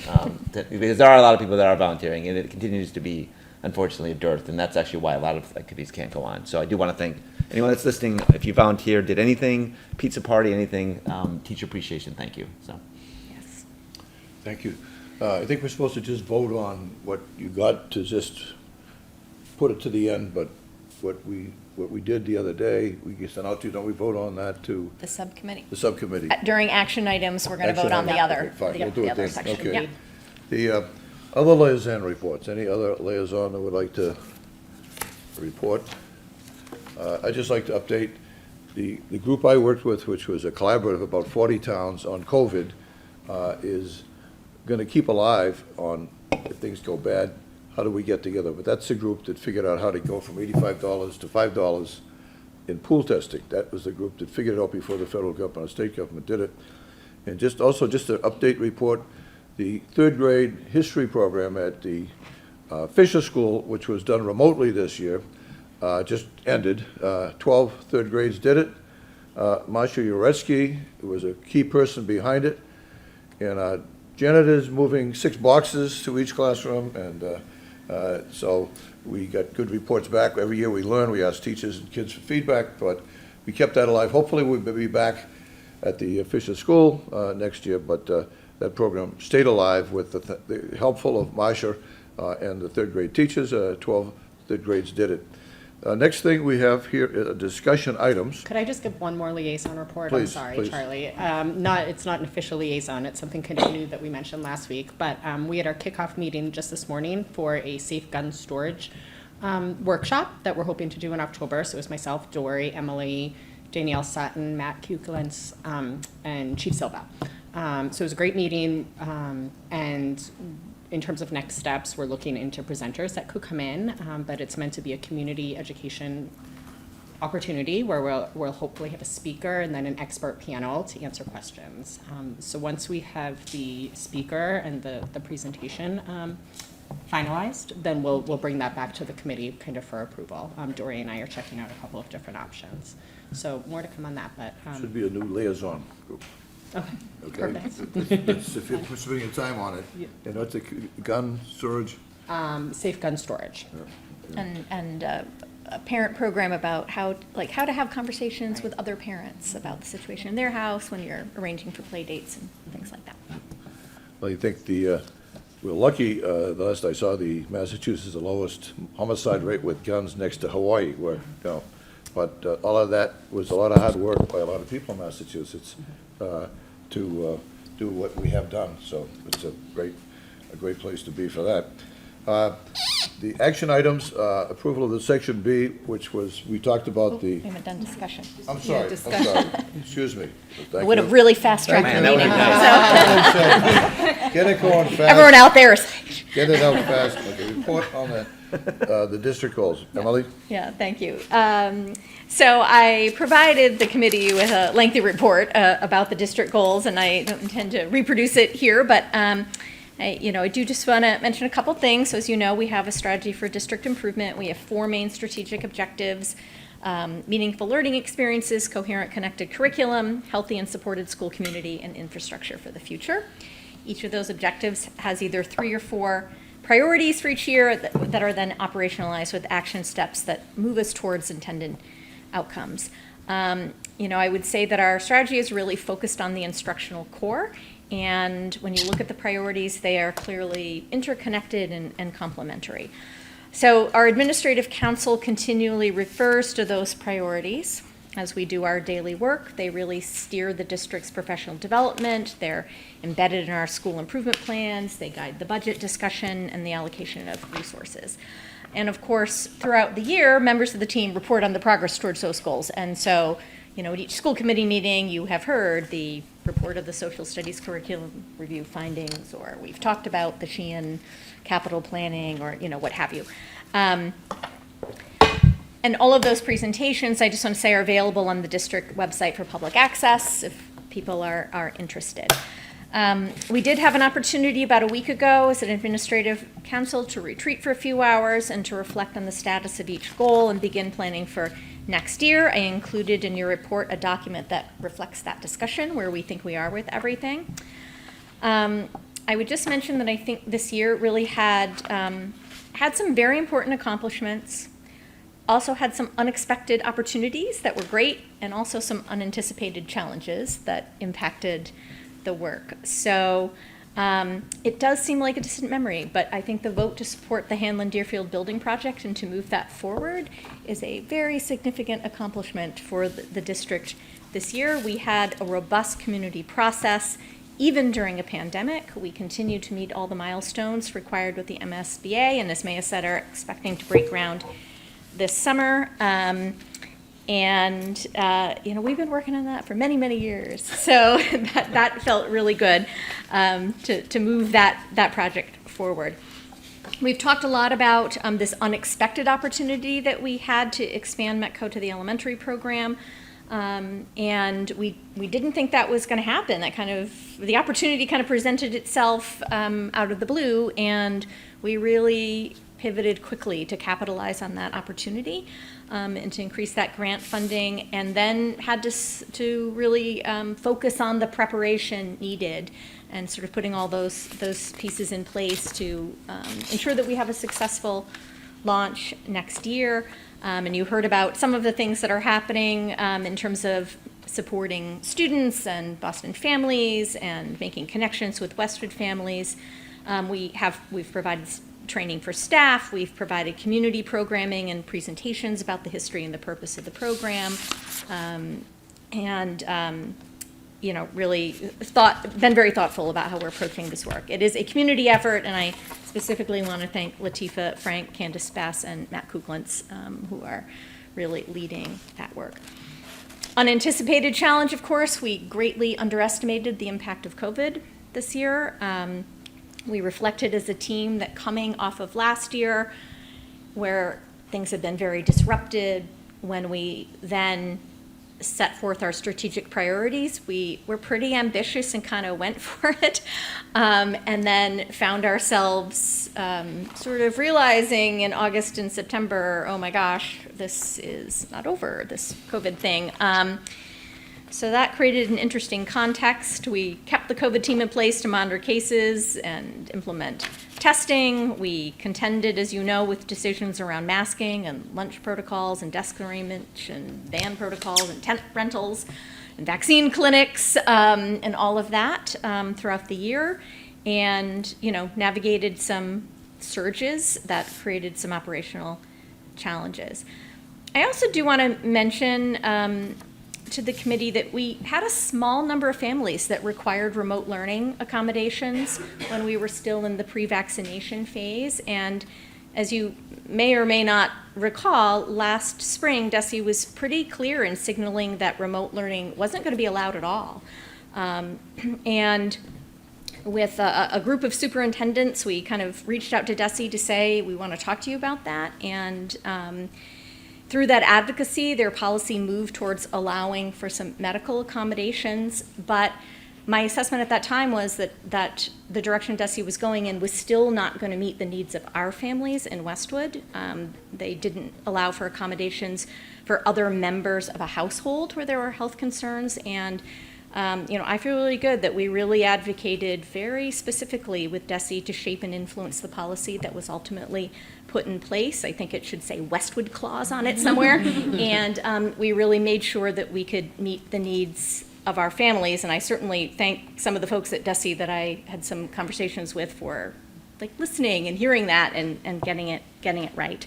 because there are a lot of people that are volunteering, and it continues to be, unfortunately, a dearth, and that's actually why a lot of activities can't go on. So I do want to thank anyone that's listening. If you volunteered, did anything, pizza party, anything, teacher appreciation, thank you. So. Yes. Thank you. I think we're supposed to just vote on what you got to just put it to the end, but what we did the other day, we sent out to you, don't we vote on that to The subcommittee. the subcommittee? During action items, we're going to Action vote on the item. other, Okay, fine, we'll do the it other then. section. Okay. Yep. The other liaison reports, any other liaison that would like to report? I'd just like to update the group I worked with, which was a collaborative of about 40 towns on COVID, is going to keep alive on if things go bad, how do we get together? But that's the group that figured out how to go from $85 to $5 in pool testing. That was the group that figured it out before the federal government or state government did it. And just an update report, the third grade history program at the Fisher School, which was done remotely this year, just ended. 12 third grades did it. Masha Uretsky was a key person behind it. And janitors moving 6 boxes to each classroom, and so we got good reports back. Every year we learn, we ask teachers and kids for feedback, but we kept that alive. Hopefully we'll be back at the Fisher School next year, but that program stayed alive with the helpful of Masha and the third grade teachers. 12 third grades did it. Next thing we have here are discussion items. Could I just give one more liaison report? Please, I'm sorry, please. Charlie. It's not an official liaison. It's something kind of new that we mentioned last week. But we had our kickoff meeting just this morning for a safe gun storage workshop that we're hoping to do in October. So it was myself, Dory, Emily, Danielle Sutton, Matt Kuklins, and Chief Silva. So it was a great meeting, and in terms of next steps, we're looking into presenters that could come in, but it's meant to be a community education opportunity where we'll hopefully have a speaker and then an expert panel to answer questions. So once we have the speaker and the presentation finalized, then we'll bring that back to the committee kind of for approval. Dory and I are checking out a couple of different options. So more to come on that, but. Should be a new liaison group. Okay, Okay? perfect. If you're spending your time on it, and that's a gun storage. Safe gun storage. And a parent program about how to have conversations with other parents about the situation in their house when you're arranging for play dates and things like that. Well, you think we're lucky, the last I saw, the Massachusetts is the lowest homicide rate with guns next to Hawaii, where, but all of that was a lot of hard work by a lot of people in Massachusetts to do what we have done, so it's a great place to be for that. The action items, approval of the section B, which was, we talked about We the, haven't done discussion. I'm sorry, excuse me. Thank Would have you. really fast-tracked the Man, that meeting. would've been So Get it going fast. everyone out there is, Get it out fast. Okay, report on the district goals. Emily? yeah, thank you. So I provided the committee with a lengthy report about the district goals, and I don't intend to reproduce it here, but I do just want to mention a couple things. So as you know, we have a strategy for district improvement. We have 4 main strategic objectives: meaningful learning experiences, coherent connected curriculum, healthy and supported school community, and infrastructure for the future. Each of those objectives has either 3 or 4 priorities for each year that are then operationalized with action steps that move us towards intended outcomes. I would say that our strategy is really focused on the instructional core, and when you look at the priorities, they are clearly interconnected and complementary. So our administrative council continually refers to those priorities as we do our daily work. They really steer the district's professional development. They're embedded in our school improvement plans. They guide the budget discussion and the allocation of resources. And of course, throughout the year, members of the team report on the progress towards those goals. And so, at each school committee meeting, you have heard the report of the social studies curriculum review findings, or we've talked about the Sheehan capital planning, or, what have you. And all of those presentations, I just want to say, are available on the district website for public access if people are interested. We did have an opportunity about a week ago as an administrative council to retreat for a few hours and to reflect on the status of each goal and begin planning for next year. I included in your report a document that reflects that discussion, where we think we are with everything. I would just mention that I think this year really had some very important accomplishments, also had some unexpected opportunities that were great, and also some unanticipated challenges that impacted the work. So it does seem like a distant memory, but I think the vote to support the Hanlon Deerfield building project and to move that forward is a very significant accomplishment for the district this year. We had a robust community process. Even during a pandemic, we continue to meet all the milestones required with the MSBA, and as Maya said, are expecting to break ground this summer. We've been working on that for many, many years. So that felt really good to move that project forward. We've talked a lot about this unexpected opportunity that we had to expand METCO to the elementary program. And we didn't think that was going to happen. The opportunity kind of presented itself out of the blue, and we really pivoted quickly to capitalize on that opportunity and to increase that grant funding, and then had to really focus on the preparation needed and sort of putting all those pieces in place to ensure that we have a successful launch next year. And you heard about some of the things that are happening in terms of supporting students and Boston families and making connections with Westwood families. We've provided training for staff. We've provided community programming and presentations about the history and the purpose of the program. Really been very thoughtful about how we're approaching this work. It is a community effort, and I specifically want to thank Latifa Frank, Candace Bass, and Matt Kuglentz, who are really leading that work. Unanticipated challenge, of course, we greatly underestimated the impact of COVID this year. We reflected as a team that coming off of last year, where things had been very disrupted, when we then set forth our strategic priorities, we were pretty ambitious and kind of went for it, and then found ourselves sort of realizing in August and September, oh my gosh, this is not over, this COVID thing. So that created an interesting context. We kept the COVID team in place to monitor cases and implement testing. We contended, as you know, with decisions around masking and lunch protocols and desk arrangement and van protocols and tent rentals and vaccine clinics and all of that throughout the year, and navigated some surges that created some operational challenges. I also do want to mention to the committee that we had a small number of families that required remote learning accommodations when we were still in the pre-vaccination phase, and As you may or may not recall, last spring, DESE was pretty clear in signaling that remote learning wasn't going to be allowed at all. And with a group of superintendents, we kind of reached out to DESE to say, we want to talk to you about that. And through that advocacy, their policy moved towards allowing for some medical accommodations. But my assessment at that time was that the direction DESE was going in was still not going to meet the needs of our families in Westwood. They didn't allow for accommodations for other members of a household where there were health concerns. And I feel really good that we really advocated very specifically with DESE to shape and influence the policy that was ultimately put in place. I think it should say Westwood Clause on it somewhere. And we really made sure that we could meet the needs of our families. And I certainly thank some of the folks at DESE that I had some conversations with for listening and hearing that and getting it right.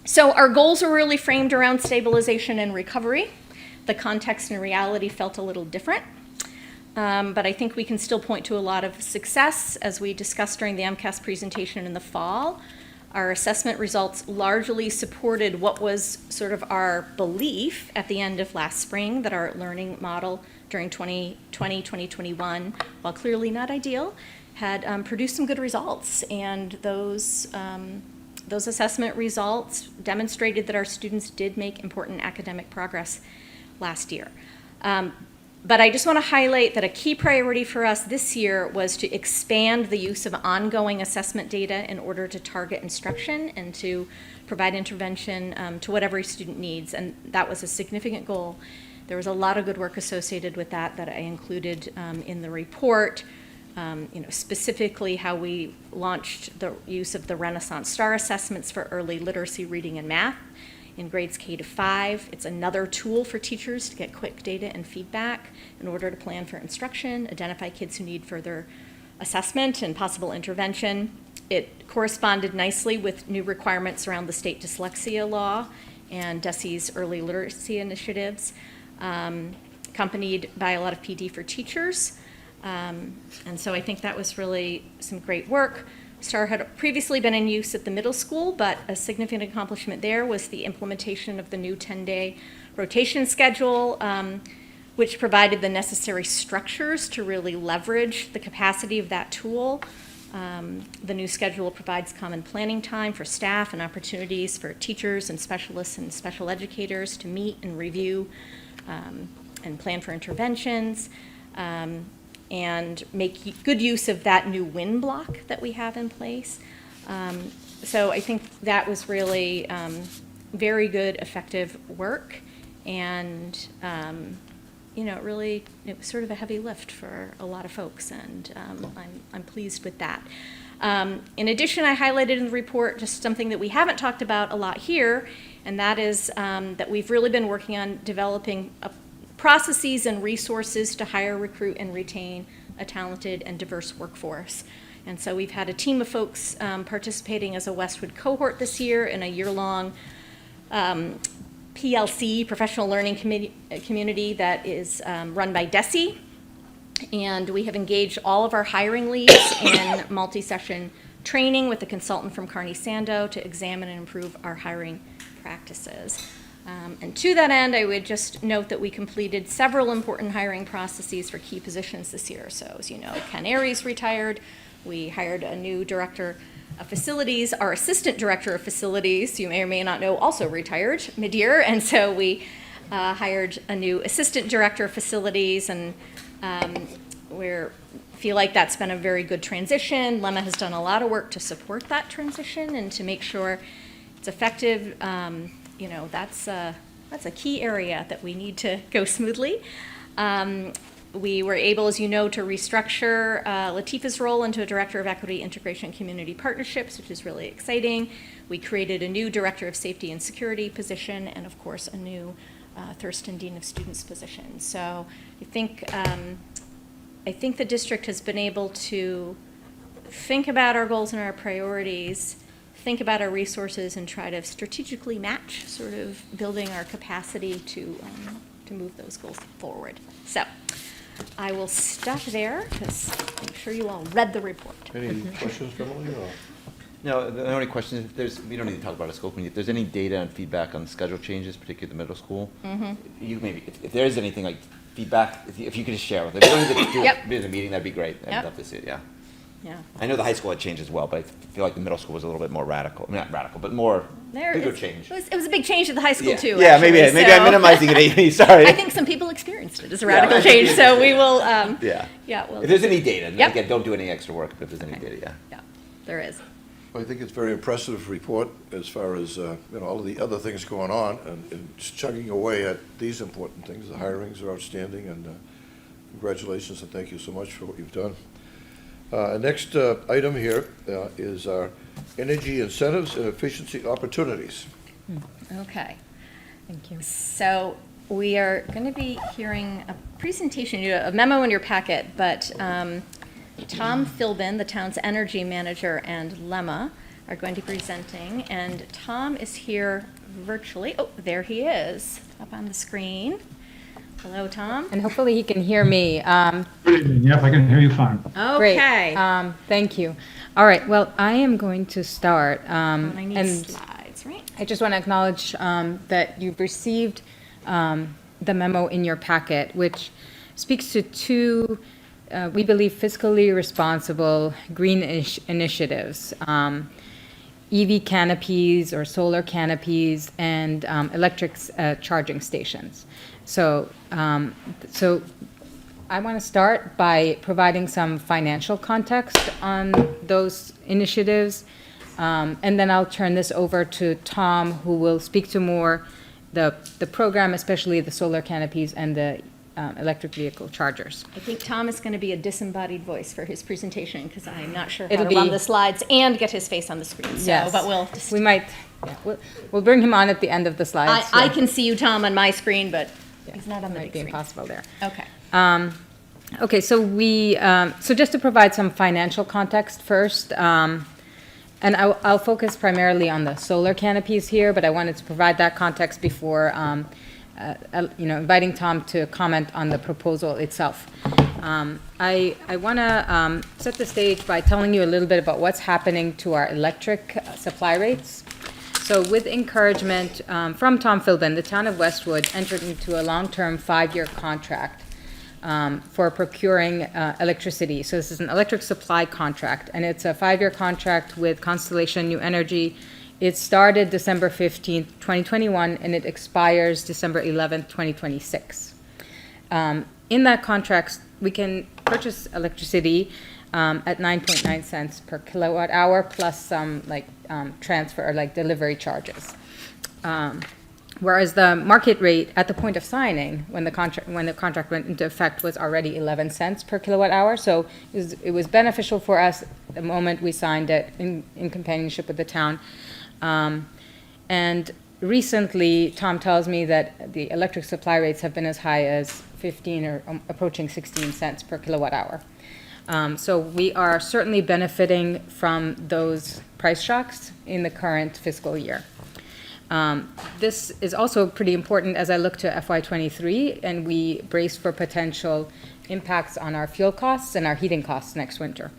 So our goals are really framed around stabilization and recovery. The context and reality felt a little different, but I think we can still point to a lot of success. As we discussed during the MCAS presentation in the fall, our assessment results largely supported what was sort of our belief at the end of last spring, that our learning model during 2020, 2021, while clearly not ideal, had produced some good results. And those assessment results demonstrated that our students did make important academic progress last year. But I just want to highlight that a key priority for us this year was to expand the use of ongoing assessment data in order to target instruction and to provide intervention to what every student needs. And that was a significant goal. There was a lot of good work associated with that I included in the report. Specifically how we launched the use of the Renaissance STAR assessments for early literacy, reading, and math in grades K to 5. It's another tool for teachers to get quick data and feedback in order to plan for instruction, identify kids who need further assessment and possible intervention. It corresponded nicely with new requirements around the state dyslexia law and DESE's early literacy initiatives, accompanied by a lot of PD for teachers. And so I think that was really some great work. STAR had previously been in use at the middle school, but a significant accomplishment there was the implementation of the new 10-day rotation schedule, which provided the necessary structures to really leverage the capacity of that tool. The new schedule provides common planning time for staff and opportunities for teachers and specialists and special educators to meet and review and plan for interventions. And make good use of that new WIN block that we have in place. So I think that was really very good, effective work. And, it was sort of a heavy lift for a lot of folks, and I'm pleased with that. In addition, I highlighted in the report just something that we haven't talked about a lot here, and that is that we've really been working on developing processes and resources to hire, recruit, and retain a talented and diverse workforce. And so we've had a team of folks participating as a Westwood cohort this year in a year-long PLC, Professional Learning Community, that is run by DESE. And we have engaged all of our hiring leads in multi-session training with a consultant from Carney Sando to examine and improve our hiring practices. And to that end, I would just note that we completed several important hiring processes for key positions this year. So as you know, Ken Aries retired. We hired a new director of facilities. Our assistant director of facilities, you may or may not know, also retired mid-year. And so we hired a new assistant director of facilities, and we feel like that's been a very good transition. Lemma has done a lot of work to support that transition and to make sure it's effective. That's a key area that we need to go smoothly. We were able, as you know, to restructure Latifah's role into a Director of Equity, Integration, and Community Partnerships, which is really exciting. We created a new Director of Safety and Security position, and of course, a new Thurston Dean of Students position. So I think the district has been able to think about our goals and our priorities, think about our resources, and try to strategically match, sort of building our capacity to move those goals forward. So I will stop there because I'm sure you all read the report. Any questions, Emily? Or? No, the only question is, if there's, we don't need to talk about a school committee, if there's any data and feedback on schedule changes, particularly the middle school, you maybe, if there is anything like feedback, if you could just share with us. If you don't need to do Yep. it in a meeting, that'd be great. I'd Yep. love to see it, yeah. Yeah. I know the high school had changed as well, but I feel like the middle school was a little bit more radical. I mean, not radical, but more, bigger It's- change. It was a big change at the high school Yeah. too, Yeah, maybe actually, I'm so- minimizing it, Amy, sorry. I think some people experienced it as a Yeah, radical I think change, it so is. we will, Yeah. yeah, we'll. If there's any data, and Yep. again, don't do any extra work, but if there's any data, yeah. Yeah, there is. I think it's a very impressive report as far as, all of the other things going on and just chugging away at these important things. The hirings are outstanding, and congratulations and thank you so much for what you've done. Next item here is our energy incentives and efficiency opportunities. Okay. Thank you. So we are going to be hearing a presentation, you have a memo in your packet, but Tom Philbin, the town's energy manager, and Lemma are going to be presenting, and Tom is here virtually. Oh, there he is, up on the screen. Hello, Tom. And hopefully he can hear me. Good evening. Yep, I can hear you fine. Great. Okay. Thank you. All right, well, I am going to start. And I need And slides, right? I just want to acknowledge that you've received the memo in your packet, which speaks to two, we believe, fiscally responsible green initiatives. EV canopies or solar canopies and electric charging stations. So I want to start by providing some financial context on those initiatives, and then I'll turn this over to Tom, who will speak to more the program, especially the solar canopies and the electric vehicle chargers. I think Tom is going to be a disembodied voice for his presentation, because I'm not sure how It'll to run be- the slides and get his face on the screen. So, Yes. but we'll just, We might, yeah, we'll bring him on at the end of the slides. I yeah. can see you, Tom, on my screen, but Yeah, he's not on the might big be screen. impossible there. Okay. Okay, so so just to provide some financial context first, and I'll focus primarily on the solar canopies here, but I wanted to provide that context before, inviting Tom to comment on the proposal itself. I want to set the stage by telling you a little bit about what's happening to our electric supply rates. So with encouragement from Tom Philbin, the town of Westwood entered into a long-term 5-year contract for procuring electricity. So this is an electric supply contract, and it's a 5-year contract with Constellation New Energy. It started December 15th, 2021, and it expires December 11th, 2026. In that contract, we can purchase electricity at 9.9 cents per kilowatt hour, plus some transfer or delivery charges. Whereas the market rate at the point of signing, when the contract went into effect, was already 11 cents per kilowatt hour. So it was beneficial for us the moment we signed it in companionship with the town. And recently, Tom tells me that the electric supply rates have been as high as 15 or approaching 16 cents per kilowatt hour. So we are certainly benefiting from those price shocks in the current fiscal year. This is also pretty important as I look to FY’23, and we brace for potential impacts on our fuel costs and our heating costs next winter.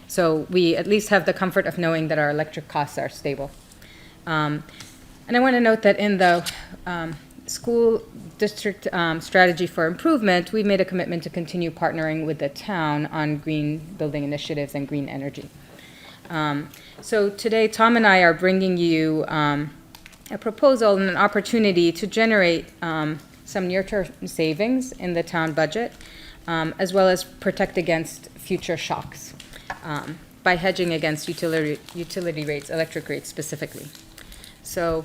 So we at least have the comfort of knowing that our electric costs are stable. And I want to note that in the school district strategy for improvement, we've made a commitment to continue partnering with the town on green building initiatives and green energy. So today, Tom and I are bringing you a proposal and an opportunity to generate some near-term savings in the town budget, as well as protect against future shocks by hedging against utility rates, electric rates specifically. So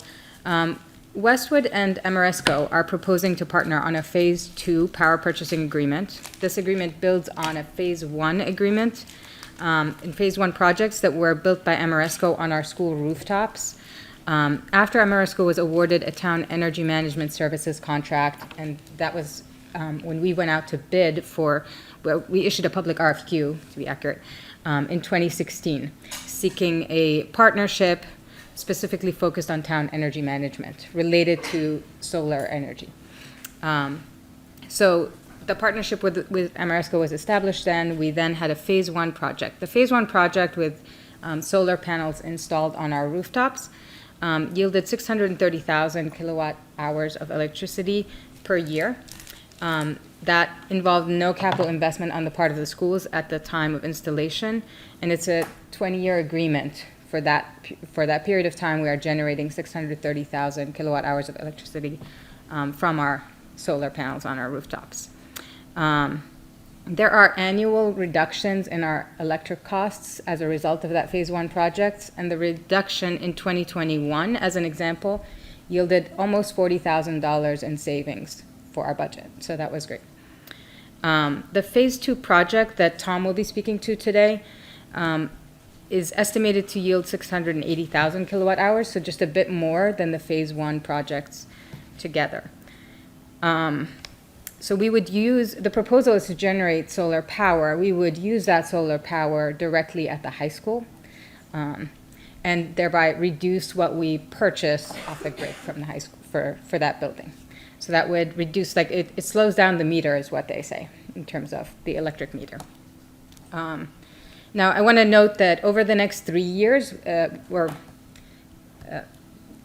Westwood and Ameresco are proposing to partner on a Phase 2 power purchasing agreement. This agreement builds on a Phase 1 agreement in Phase 1 projects that were built by Ameresco on our school rooftops. After Ameresco was awarded a town energy management services contract, and that was when we went out to bid for, well, we issued a public RFQ, to be accurate, in 2016, seeking a partnership specifically focused on town energy management related to solar energy. So the partnership with Ameresco was established then. We then had a Phase 1 project. The Phase 1 project with solar panels installed on our rooftops, yielded 630,000 kilowatt hours of electricity per year. That involved no capital investment on the part of the schools at the time of installation, and it's a 20-year agreement. For that period of time, we are generating 630,000 kilowatt hours of electricity from our solar panels on our rooftops. There are annual reductions in our electric costs as a result of that phase 1 project, and the reduction in 2021, as an example, yielded almost $40,000 in savings for our budget, so that was great. The phase 2 project that Tom will be speaking to today is estimated to yield 680,000 kilowatt hours, so just a bit more than the phase 1 projects together. So we would use, the proposal is to generate solar power. We would use that solar power directly at the high school, and thereby reduce what we purchase off the grid from the high school for that building. So that would reduce, like, it slows down the meter is what they say in terms of the electric meter. Now, I want to note that over the next 3 years, for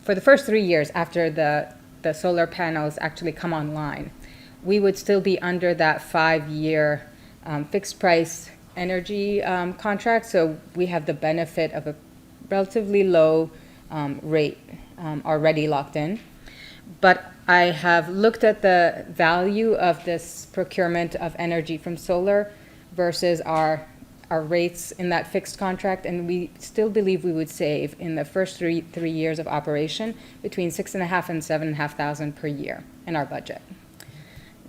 the first 3 years after the solar panels actually come online, we would still be under that 5-year fixed price energy contract. So we have the benefit of a relatively low rate already locked in. But I have looked at the value of this procurement of energy from solar versus our rates in that fixed contract, and we still believe we would save in the first three years of operation between $6,500 and $7,500 per year in our budget.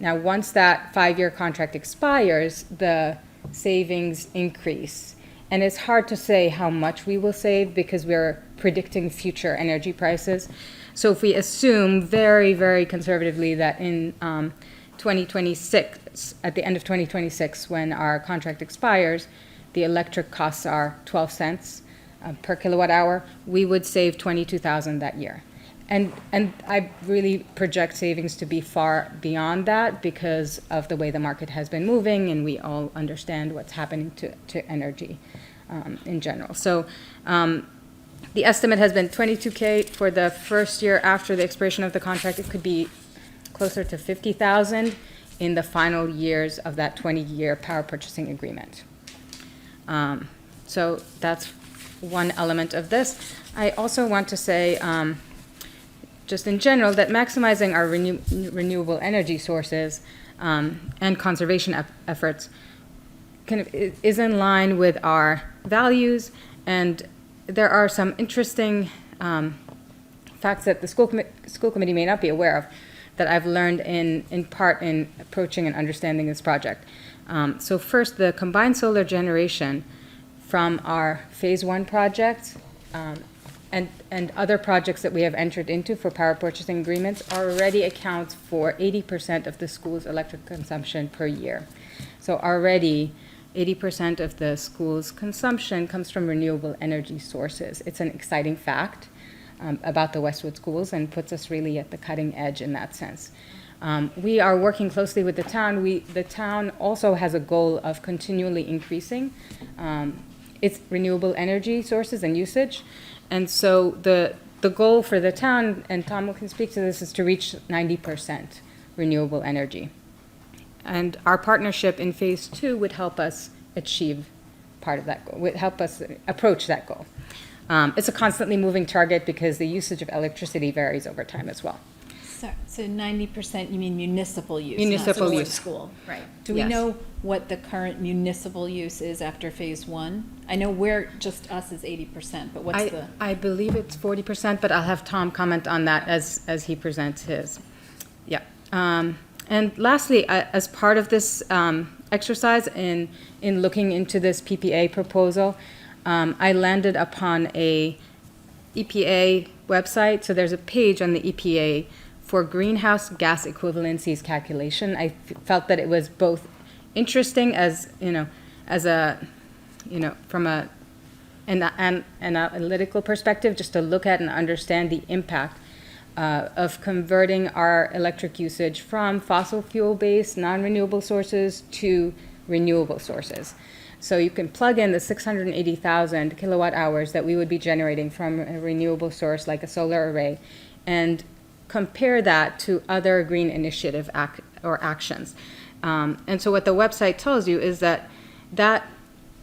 Now, once that 5-year contract expires, the savings increase. And it's hard to say how much we will save because we're predicting future energy prices. So if we assume very, very conservatively that in 2026, at the end of 2026, when our contract expires, the electric costs are 12 cents per kilowatt hour, we would save $22,000 that year. And I really project savings to be far beyond that because of the way the market has been moving, and we all understand what's happening to energy in general. So the estimate has been $22K for the first year after the expiration of the contract. It could be closer to $50,000 in the final years of that 20-year power purchasing agreement. So that's one element of this. I also want to say, just in general, that maximizing our renewable energy sources and conservation efforts kind of is in line with our values, and there are some interesting facts that the school committee may not be aware of that I've learned in part in approaching and understanding this project. So first, the combined solar generation from our phase 1 project and other projects that we have entered into for power purchasing agreements already accounts for 80% of the school's electric consumption per year. So already 80% of the school's consumption comes from renewable energy sources. It's an exciting fact about the Westwood schools and puts us really at the cutting edge in that sense. We are working closely with the town. The town also has a goal of continually increasing its renewable energy sources and usage. And so the goal for the town, and Tom can speak to this, is to reach 90% renewable energy. And our partnership in phase 2 would help us achieve part of that goal, would help us approach that goal. It's a constantly moving target because the usage of electricity varies over time as well. So 90%, you mean municipal use? Municipal not use. School, right. Do we Yes. know what the current municipal use is after phase 1? I know we're, just us is 80%, but what's the? I believe it's 40%, but I'll have Tom comment on that as he presents his. Yeah. And lastly, as part of this exercise in looking into this PPA proposal, I landed upon a EPA website. So there's a page on the EPA for greenhouse gas equivalencies calculation. I felt that it was both interesting as, from an analytical perspective, just to look at and understand the impact of converting our electric usage from fossil fuel-based, non-renewable sources to renewable sources. So you can plug in the 680,000 kilowatt hours that we would be generating from a renewable source like a solar array and compare that to other green initiative actions. And so what the website tells you is that that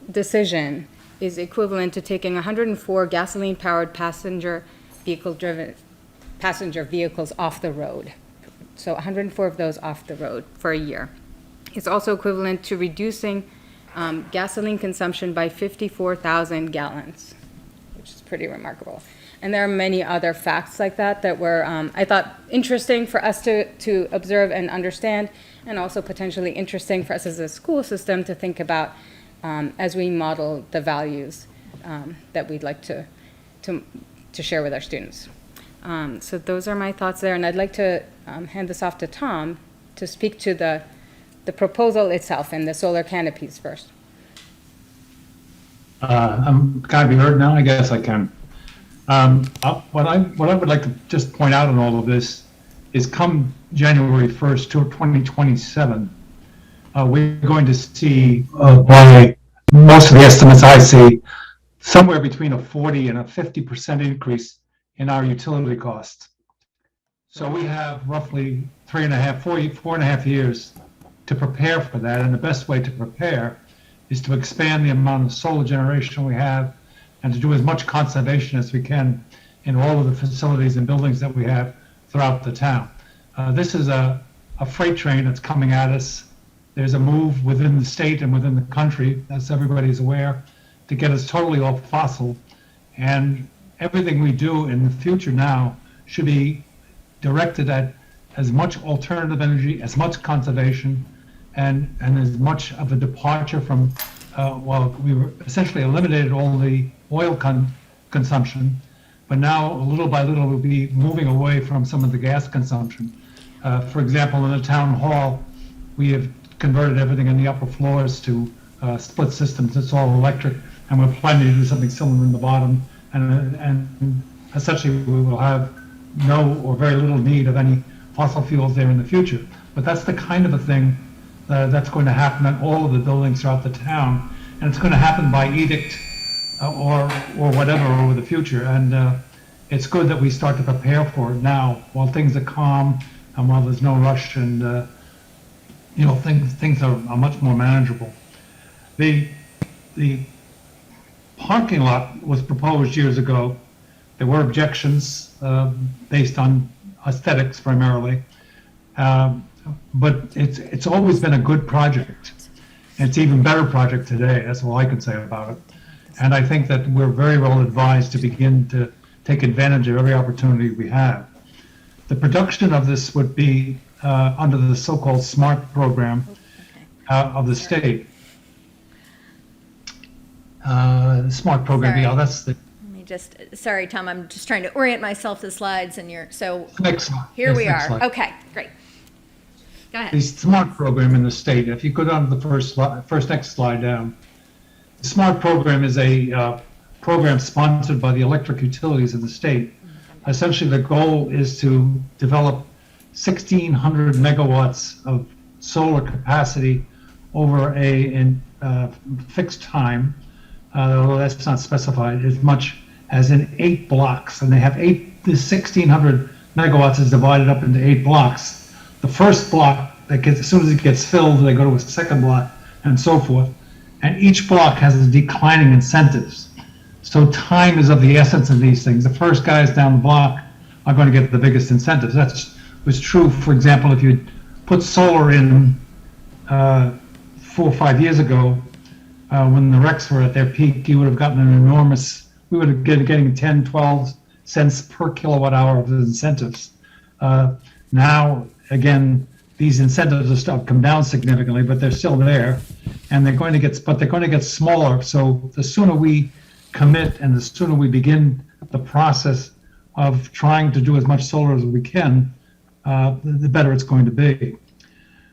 decision is equivalent to taking 104 gasoline-powered passenger vehicles off the road. So 104 of those off the road for a year. It's also equivalent to reducing gasoline consumption by 54,000 gallons, which is pretty remarkable. And there are many other facts like that that were, I thought, interesting for us to observe and understand, and also potentially interesting for us as a school system to think about as we model the values that we'd like to share with our students. So those are my thoughts there, and I'd like to hand this off to Tom to speak to the proposal itself and the solar canopies first. I'm kind of be heard now. I guess I can. What I would like to just point out in all of this is come January 1st to 2027, we're going to see, by most of the estimates I see, somewhere between a 40 and a 50% increase in our utility costs. So we have roughly 4.5 years to prepare for that, and the best way to prepare is to expand the amount of solar generation we have and to do as much conservation as we can in all of the facilities and buildings that we have throughout the town. This is a freight train that's coming at us. There's a move within the state and within the country, as everybody's aware, to get us totally off fossil. And everything we do in the future now should be directed at as much alternative energy, as much conservation, and as much of a departure from, we were essentially eliminated all the oil consumption, but now little by little we'll be moving away from some of the gas consumption. For example, in the town hall, we have converted everything in the upper floors to split systems. It's all electric, and we're planning to do something similar in the bottom. And essentially, we will have no or very little need of any fossil fuels there in the future. But that's the kind of a thing that's going to happen in all of the buildings throughout the town, and it's going to happen by edict or whatever over the future. And it's good that we start to prepare for it now, while things are calm and while there's no rush, and things are much more manageable. The parking lot was proposed years ago. There were objections based on aesthetics primarily, but it's always been a good project. It's an even better project today. That's all I can say about it. And I think that we're very well advised to begin to take advantage of every opportunity we have. The production of this would be under the so-called SMART program of the state. The SMART program, Sorry. that's the Sorry, Tom, I'm just trying to orient myself to the slides, and next slide. here Yes, we next are. slide. Okay, great. Go ahead. The SMART program in the state, if you go down to the next slide down, the SMART program is a program sponsored by the electric utilities in the state. Essentially, the goal is to develop 1,600 megawatts of solar capacity over a fixed time, although that's not specified, as much as in 8 blocks. And they have the 1,600 megawatts is divided up into 8 blocks. The first block, as soon as it gets filled, they go to a second block, and so forth. And each block has declining incentives. So time is of the essence of these things. The first guys down the block are going to get the biggest incentives. That was true, for example, if you put solar in 4 or 5 years ago, when the RECs were at their peak, you would have gotten an enormous, we would have been getting 10, 12 cents per kilowatt hour of the incentives. Now, again, these incentives have come down significantly, but they're still there, and they're going to get smaller. So the sooner we commit and the sooner we begin the process of trying to do as much solar as we can, the better it's going to be.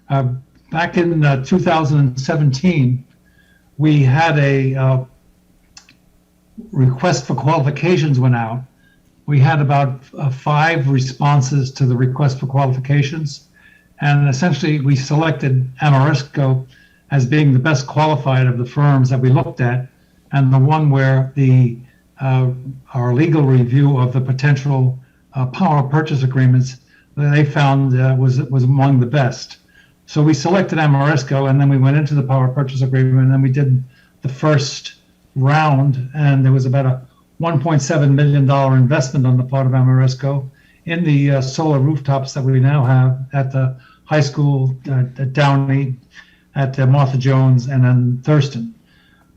Back in 2017, we had a request for qualifications went out. We had about 5 responses to the request for qualifications, and essentially we selected Amorisco as being the best qualified of the firms that we looked at, and the one where our legal review of the potential power purchase agreements that they found was among the best. So we selected Amoresco, and then we went into the power purchase agreement, and then we did the first round, and there was about a $1.7 million investment on the part of Amoresco in the solar rooftops that we now have at the high school, at Downey, at Martha Jones, and then Thurston.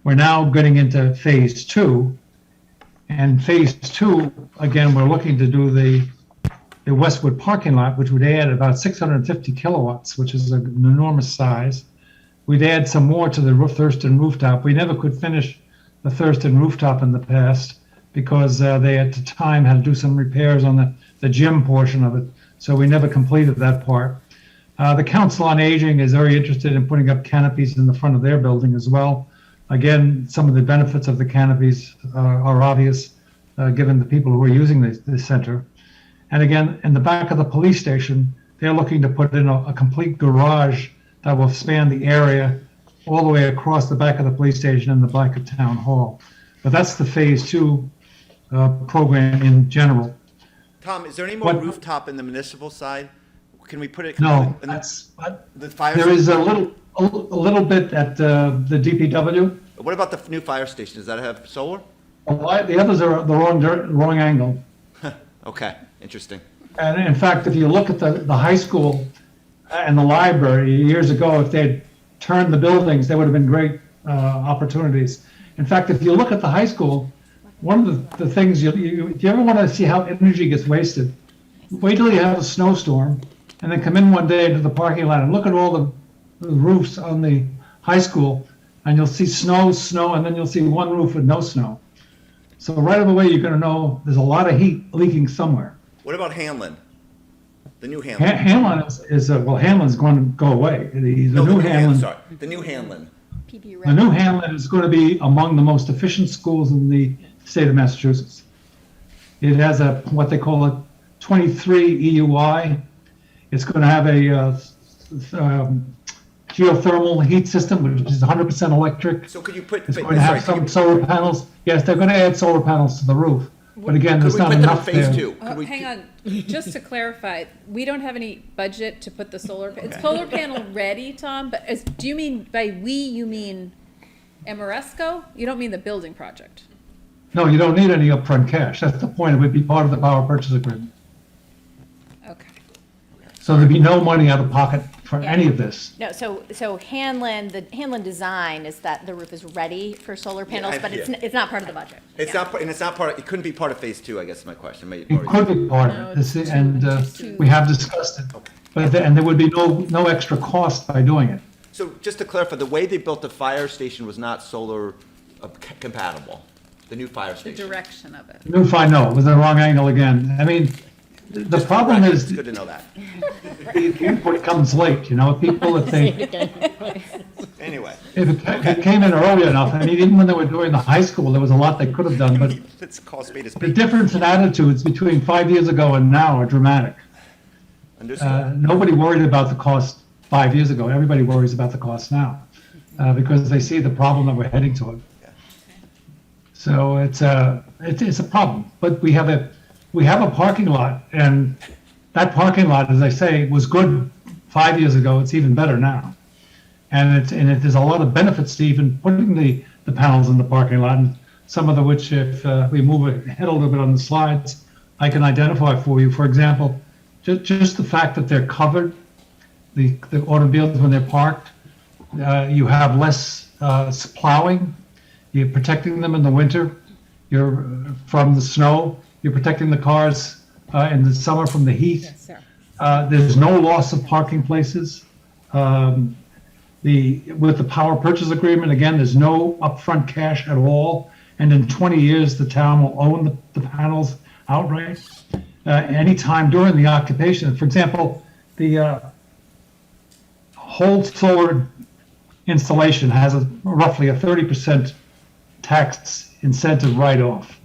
We're now getting into phase 2. And phase 2, again, we're looking to do the Westwood parking lot, which would add about 650 kilowatts, which is an enormous size. We'd add some more to the Thurston rooftop. We never could finish the Thurston rooftop in the past because they at the time had to do some repairs on the gym portion of it. So we never completed that part. The Council on Aging is very interested in putting up canopies in the front of their building as well. Again, some of the benefits of the canopies are obvious given the people who are using this center. And again, in the back of the police station, they're looking to put in a complete garage that will span the area all the way across the back of the police station and the back of Town Hall. But that's the phase 2 program in general. Tom, is there any more What- rooftop in the municipal side? Can we put it? No, in the- that's, The fire. there is a little bit at the DPW. What about the new fire station? Does that have solar? The others are the wrong angle. Okay, interesting. And in fact, if you look at the high school and the library years ago, if they'd turned the buildings, they would have been great opportunities. In fact, if you look at the high school, one of the things, if you ever want to see how energy gets wasted, wait till you have a snowstorm and then come in one day into the parking lot and look at all the roofs on the high school, and you'll see snow, and then you'll see one roof with no snow. So right away, you're going to know there's a lot of heat leaking somewhere. What about Hanlon? The new Hanlon? Hanlon Hanlon's going to go away. The No, new Hanlon, Sorry, the new Hanlon. the new Hanlon is going to be among the most efficient schools in the state of Massachusetts. It has what they call a 23 EUI. It's going to have a geothermal heat system, which is 100% electric. So could you put? It's going to have some solar panels. Yes, they're going to add solar panels to the roof. But again, Could there's we not put them in enough phase there. 2? Could Oh, we? hang on, just to clarify, we don't have any budget to put the solar, it's solar panel ready, Tom, but do you mean, by we, you mean Amoresco? You don't mean the building project? No, you don't need any upfront cash. That's the point. It would be part of the power purchase agreement. Okay. So there'd be no money out of pocket for any of this. No, so Hanlon, the Hanlon design is that the roof is ready for solar panels, but it's not part of the budget. It's not, and it's not part. It couldn't be part of phase 2. I guess is my question. It could be part of it, This is- and we have discussed it. But and there would be no extra cost by doing it. So just to clarify, the way they built the fire station was not solar compatible. The new fire The station. direction of it. New find, no, it was the wrong angle again. I mean, the Just for problem record, is it's good to know that. the input comes late, people, if Anyway, it came in early enough, I mean, even when they were doing the high school, there was a lot they could have done, but it's called spade a the spade. difference in attitudes between 5 years ago and now are dramatic. Understood. Nobody worried about the cost 5 years ago. Everybody worries about the cost now because they see the problem that we're heading toward. So it's a problem. But we have a parking lot, and that parking lot, as I say, was good 5 years ago. It's even better now, and there's a lot of benefits to even putting the panels in the parking lot. And some of which, if we move ahead a little bit on the slides, I can identify for you. For example, just the fact that they're covered, the automobiles when they're parked, you have less plowing. You're protecting them in the winter. You're from the snow. You're protecting the cars in the summer from the heat. Yes, sir. There's no loss of parking places. With the power purchase agreement, again, there's no upfront cash at all. And in 20 years, the town will own the panels outright. Anytime during the occupation, for example, the whole solar installation has roughly a 30% tax incentive write-off.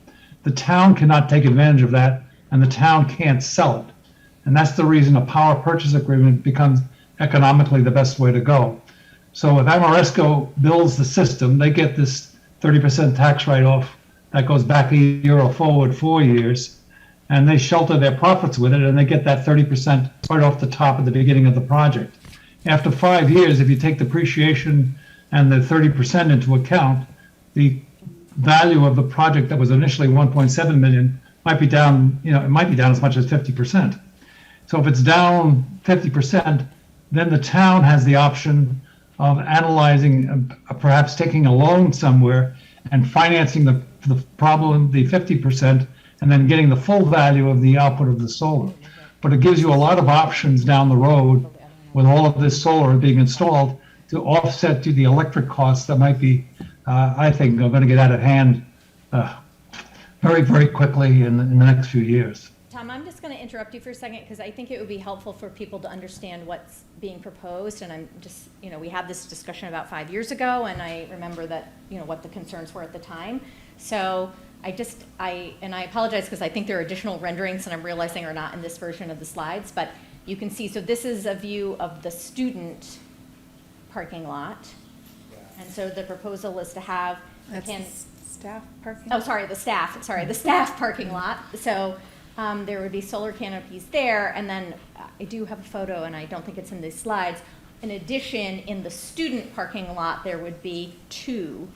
The town cannot take advantage of that, and the town can't sell it. And that's the reason a power purchase agreement becomes economically the best way to go. So if Amoresco builds the system, they get this 30% tax write-off that goes back a year or forward 4 years, and they shelter their profits with it, and they get that 30% right off the top at the beginning of the project. After 5 years, if you take depreciation and the 30% into account, the value of the project that was initially 1.7 million might be down, it might be down as much as 50%. So if it's down 50%, then the town has the option of analyzing, perhaps taking a loan somewhere and financing the problem, the 50%, and then getting the full value of the output of the solar. But it gives you a lot of options down the road with all of this solar being installed to offset to the electric costs that might be, I think, are going to get out of hand very, very quickly in the next few years. Tom, I'm just going to interrupt you for a second because I think it would be helpful for people to understand what's being proposed. And I'm just, we had this discussion about 5 years ago, and I remember that, what the concerns were at the time. So I apologize because I think there are additional renderings that I'm realizing are not in this version of the slides, but you can see, so this is a view of the student parking lot. And so the proposal is to have, Staff parking? oh, sorry, the staff parking lot. So there would be solar canopies there, and then I do have a photo, and I don't think it's in these slides. In addition, in the student parking lot, there would be 2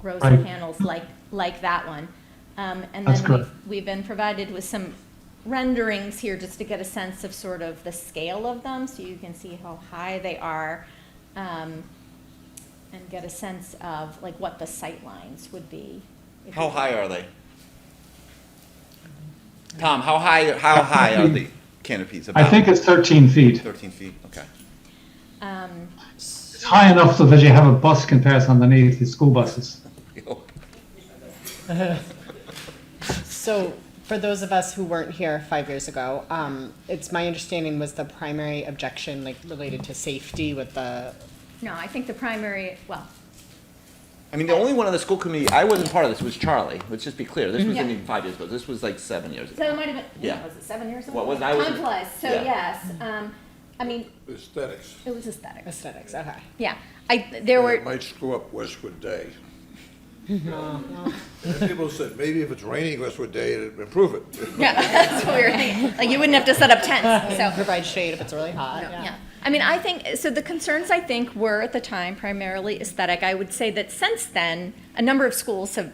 rows of panels like that one. And That's then correct. we've been provided with some renderings here just to get a sense of sort of the scale of them, so you can see how high they are, and get a sense of like what the sight lines would be. How high are they? Tom, how high are the canopies? I think it's 13 feet. 13 feet, okay. It's high enough so that you have a bus can pass underneath, the school buses. So for those of us who weren't here 5 years ago, it's my understanding was the primary objection related to safety with the. No, I think the primary, I mean, the only one on the school committee, I wasn't part of this, was Charlie. Let's just be clear. This wasn't even 5 years ago. This was like 7 years ago. so it might have been, Yeah. was it 7 years ago? What was- I was- Time flies, so yeah. yes, I mean, Aesthetics. it was aesthetic, Aesthetics, okay. yeah. There It were, might screw up Westwood Day. And people said, maybe if it's raining Westwood Day, it'd improve it. yeah, that's what we were thinking, like you wouldn't have to set up tents, so. Provide shade if it's really hot, Yeah, I mean, I think, so the concerns I think were at the time primarily aesthetic. I would say that since then, a number of schools have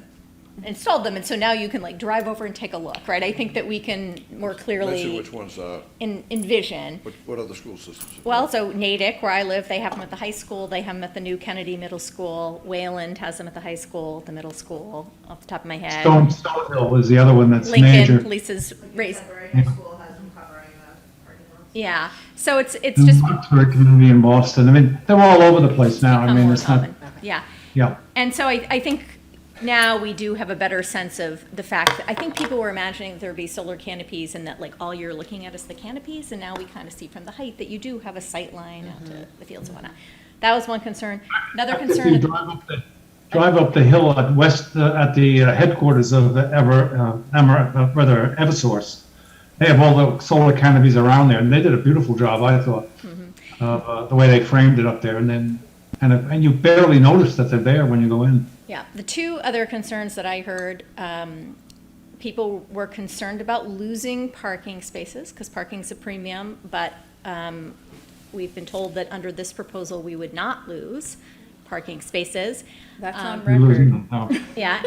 installed them, and so now you can like drive over and take a look, right? I think that we can more Let's see clearly which ones are, envision. what other school systems? Well, so Natick, where I live, they have them at the high school, they have them at the new Kennedy Middle School. Wayland has them at the high school, the middle school, off the top of my head. Stone Hill is the other one that's major. Lincoln, Lisa's raised, High school has them covering the parking lots. yeah. So it's just Oxford community in Boston. I mean, they're all over the place now. I become mean, more it's not, common, yeah. yeah. And so I think now we do have a better sense of the fact that I think people were imagining that there would be solar canopies and that like all you're looking at is the canopies, and now we kind of see from the height that you do have a sight line out to the fields and whatnot. That was one concern. Another If you concern, drive up the hill at at the headquarters of the Eversource, they have all the solar canopies around there, and they did a beautiful job, I thought, of the way they framed it up there, and you barely notice that they're there when you go in. yeah, the 2 other concerns that I heard, people were concerned about losing parking spaces because parking's a premium, but we've been told that under this proposal, we would not lose parking spaces. That's on You're record. losing them now. Yeah,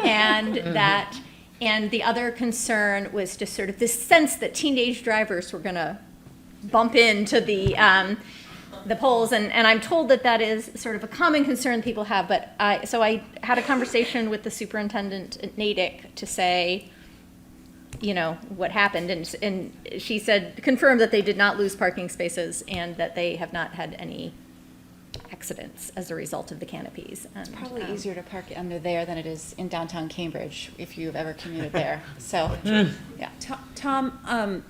and the other concern was just sort of this sense that teenage drivers were gonna bump into the polls, and I'm told that that is sort of a common concern people have, but so I had a conversation with the superintendent at Natick to say, what happened, and she said, confirmed that they did not lose parking spaces and that they have not had any accidents as a result of the canopies. It's probably easier to park under there than it is in downtown Cambridge, if you've ever commuted there, so, yeah. Tom,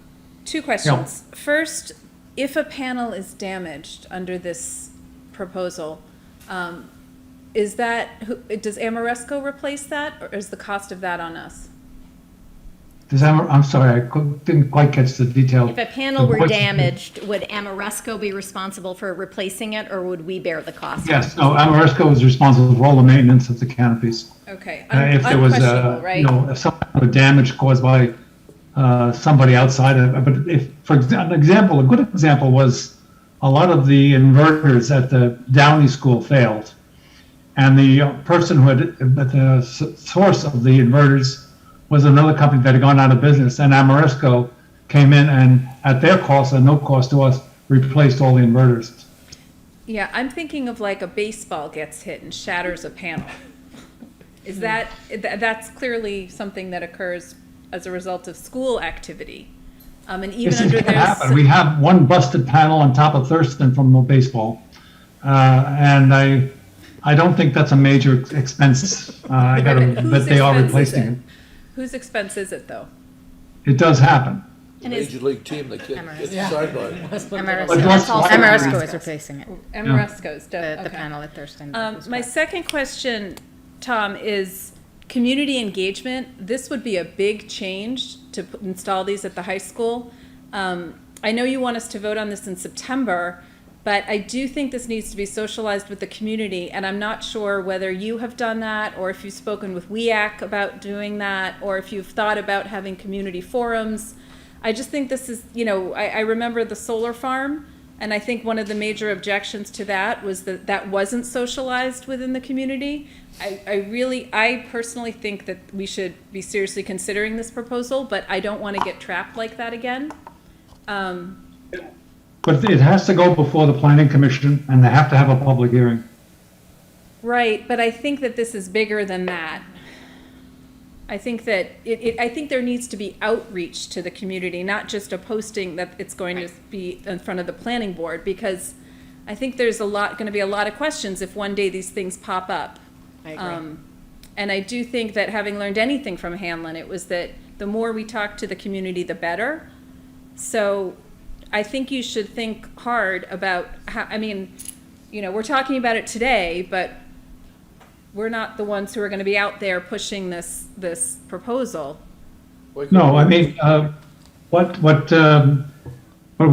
2 questions. First, if a panel is damaged under this proposal, does Amoresco replace that, or is the cost of that on us? I'm sorry, didn't quite catch the detail. If a panel The were voice- damaged, would Amoresco be responsible for replacing it, or would we bear the cost? Yes, no, Amoresco is responsible for all the maintenance of the canopies. Okay, If there was, unquestionable, right? if some kind of damage caused by somebody outside of it, but if, for example, a good example was a lot of the inverters at the Downey School failed. And the person who had, the source of the inverters was another company that had gone out of business, and Amoresco came in and, at their cost and no cost to us, replaced all the inverters. Yeah, I'm thinking of like a baseball gets hit and shatters a panel. Is that's clearly something that occurs as a result of school activity. And even This under can happen. We there's, have one busted panel on top of Thurston from the baseball. And I don't think that's a major expense. I gotta Whose bet they are expense is replacing it? it. Whose expense is it, though? It does happen. And is, Major league team that gets sidelined. Amoresco is replacing it, Amoresco's, the okay. panel at Thurston. My second question, Tom, is community engagement. This would be a big change to install these at the high school. I know you want us to vote on this in September, but I do think this needs to be socialized with the community, and I'm not sure whether you have done that, or if you've spoken with WEAC about doing that, or if you've thought about having community forums. I just think this is, I remember the solar farm, and I think one of the major objections to that was that that wasn't socialized within the community. I personally think that we should be seriously considering this proposal, but I don't want to get trapped like that again. But it has to go before the planning commission and they have to have a public hearing. Right, but I think that this is bigger than that. I think that I think there needs to be outreach to the community, not just a posting that it's going to be in front of the planning board, because I think there's going to be a lot of questions if one day these things pop up. I agree. And I do think that, having learned anything from Hanlon, it was that the more we talk to the community, the better. So I think you should think hard about how, we're talking about it today, but we're not the ones who are going to be out there pushing this proposal. No, what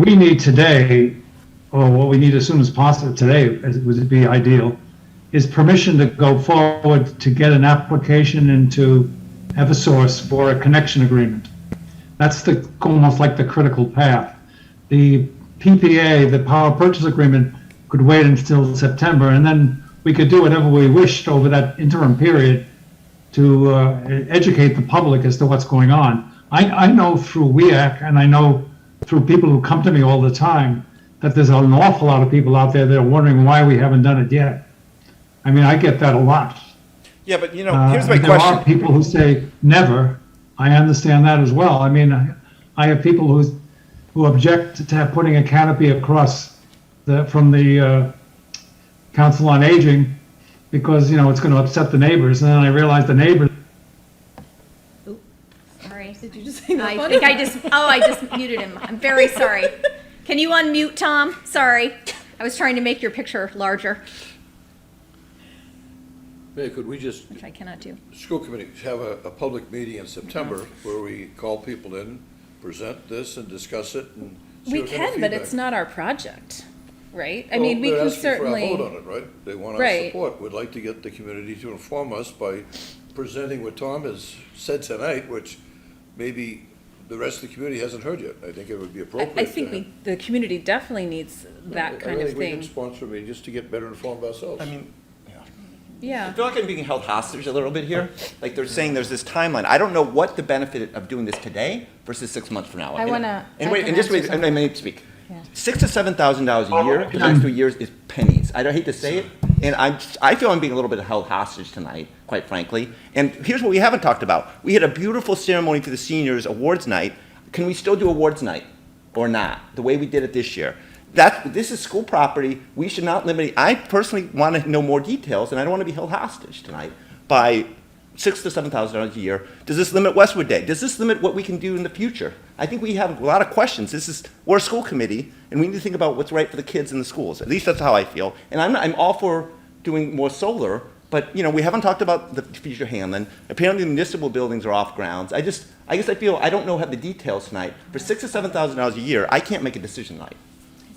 we need today, or what we need as soon as possible today, as would be ideal, is permission to go forward to get an application into Eversource for a connection agreement. That's almost like the critical path. The PPA, the power purchase agreement, could wait until September, and then we could do whatever we wished over that interim period to educate the public as to what's going on. I know through WEAC, and I know through people who come to me all the time, that there's an awful lot of people out there that are wondering why we haven't done it yet. I get that a lot. Yeah, but here's my There question. are people who say never. I understand that as well. I have people who object to putting a canopy across from the Council on Aging because, it's going to upset the neighbors. And then I realize the neighbors. sorry. Did you just hang up I on think him? I just muted him. I'm very sorry. Can you unmute, Tom? Sorry. I was trying to make your picture larger, Hey, could we just, which I cannot do. school committee, have a public meeting in September where we call people in, present this and discuss it and see We what kind of can, but feedback. it's not our project, right? I Well, mean, we they're can asking for our certainly. vote on it, right? They want our Right. support. We'd like to get the community to inform us by presenting what Tom has said tonight, which maybe the rest of the community hasn't heard yet. I think it would be appropriate. I think the community definitely needs that kind of I think we thing. can sponsor a meeting just to get better informed ourselves. I Yeah. feel like I'm being held hostage a little bit here. Like they're saying there's this timeline. I don't know what the benefit of doing this today versus 6 months from now. I wanna- And I wait, can and just answer wait, something. I may speak. Yeah. $6,000 to $7,000 a year for the next 2 years is pennies. I hate to say it, and I feel I'm being a little bit held hostage tonight, quite frankly. And here's what we haven't talked about. We had a beautiful ceremony for the seniors awards night. Can we still do awards night or not? The way we did it this year. This is school property. We should not limit it. I personally want to know more details, and I don't want to be held hostage tonight by $6,000 to $7,000 a year. Does this limit Westwood Day? Does this limit what we can do in the future? I think we have a lot of questions. We're a school committee, and we need to think about what's right for the kids in the schools. At least that's how I feel. And I'm all for doing more solar, But, you know, we haven't talked about the future Hanlon. Apparently the municipal buildings are off grounds. I guess I feel, I don't have the details tonight. For $6,000 to $7,000 a year, I can't make a decision tonight.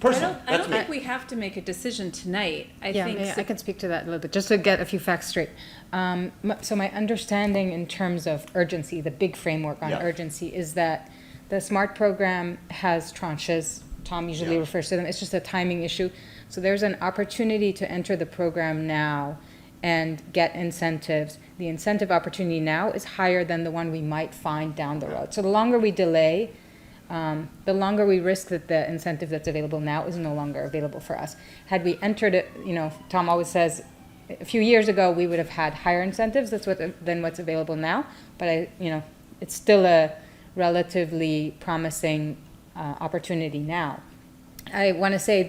Personally, I don't think we have to make a decision tonight. I think I can speak to that a little bit, just to get a few facts straight. So my understanding in terms of urgency, the big framework on Yeah. urgency, is that the SMART program has tranches. Tom usually Yeah. refers to them. It's just a timing issue. So there's an opportunity to enter the program now and get incentives. The incentive opportunity now is higher than the one we might find down the road. So the longer we delay, the longer we risk that the incentive that's available now is no longer available for us. Had we entered it, you know, Tom always says, a few years ago, we would have had higher incentives than what's available now, but it's still a relatively promising opportunity now. I want to say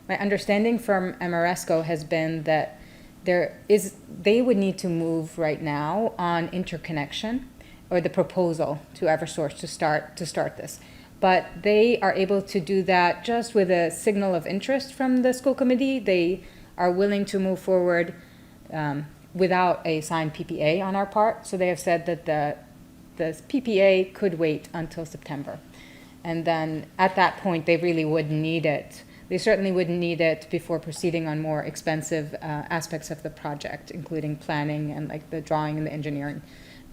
my understanding from Amoresco has been that they would need to move right now on interconnection, or the proposal to Eversource to start this. But they are able to do that just with a signal of interest from the school committee. They are willing to move forward without a signed PPA on our part. So they have said that the PPA could wait until September. And then at that point, they really would need it. They certainly wouldn't need it before proceeding on more expensive aspects of the project, including planning and like the drawing and the engineering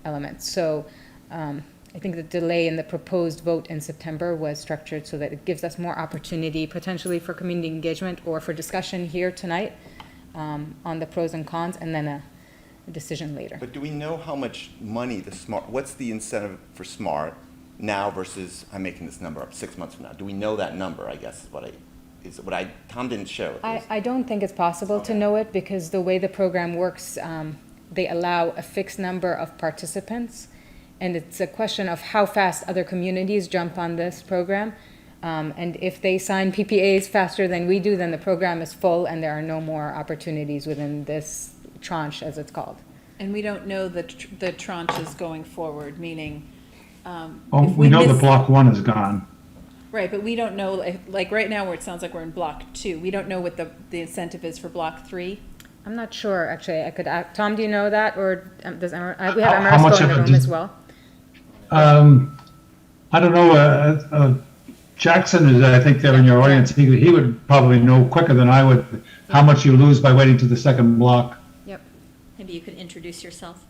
elements. So I think the delay in the proposed vote in September was structured so that it gives us more opportunity potentially for community engagement or for discussion here tonight on the pros and cons, and then a decision later. But do we know how much money what's the incentive for SMART now versus, I'm making this number up, 6 months from now? Do we know that number, I guess, Tom didn't show it. I don't think it's possible to know it, because the way the program works, they allow a fixed number of participants, and it's a question of how fast other communities jump on this program. And if they sign PPAs faster than we do, then the program is full and there are no more opportunities within this tranche, as it's called. And we don't know the tranches going forward, meaning, Well, if we know miss- that block 1 is gone. Right, but we don't know, like right now where it sounds like we're in block 2, we don't know what the incentive is for block 3. I'm not sure, actually. I could ask, Tom, do you know that, or we have How much Amoresco in the of it room does- as well? I don't know, Jackson is, I think, there in your audience. He would probably know quicker than I would how much you lose by waiting to the second block. Yep. Maybe you could introduce yourself.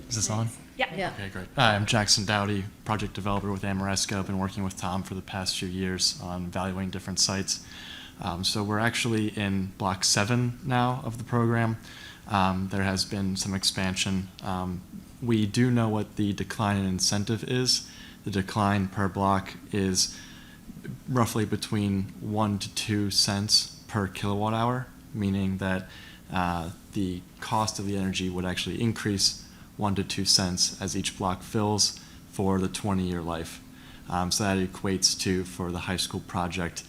Is this on? Yeah. Okay, great. Hi, I'm Jackson Dowdy, project developer with Amoresco. I've been working with Tom for the past few years on evaluating different sites. So we're actually in block 7 now of the program. There has been some expansion. We do know what the decline in incentive is. The decline per block is roughly between 1 to 2 cents per kilowatt hour, meaning that the cost of the energy would actually increase 1 to 2 cents as each block fills for the 20-year life. So that equates to, for the high school project,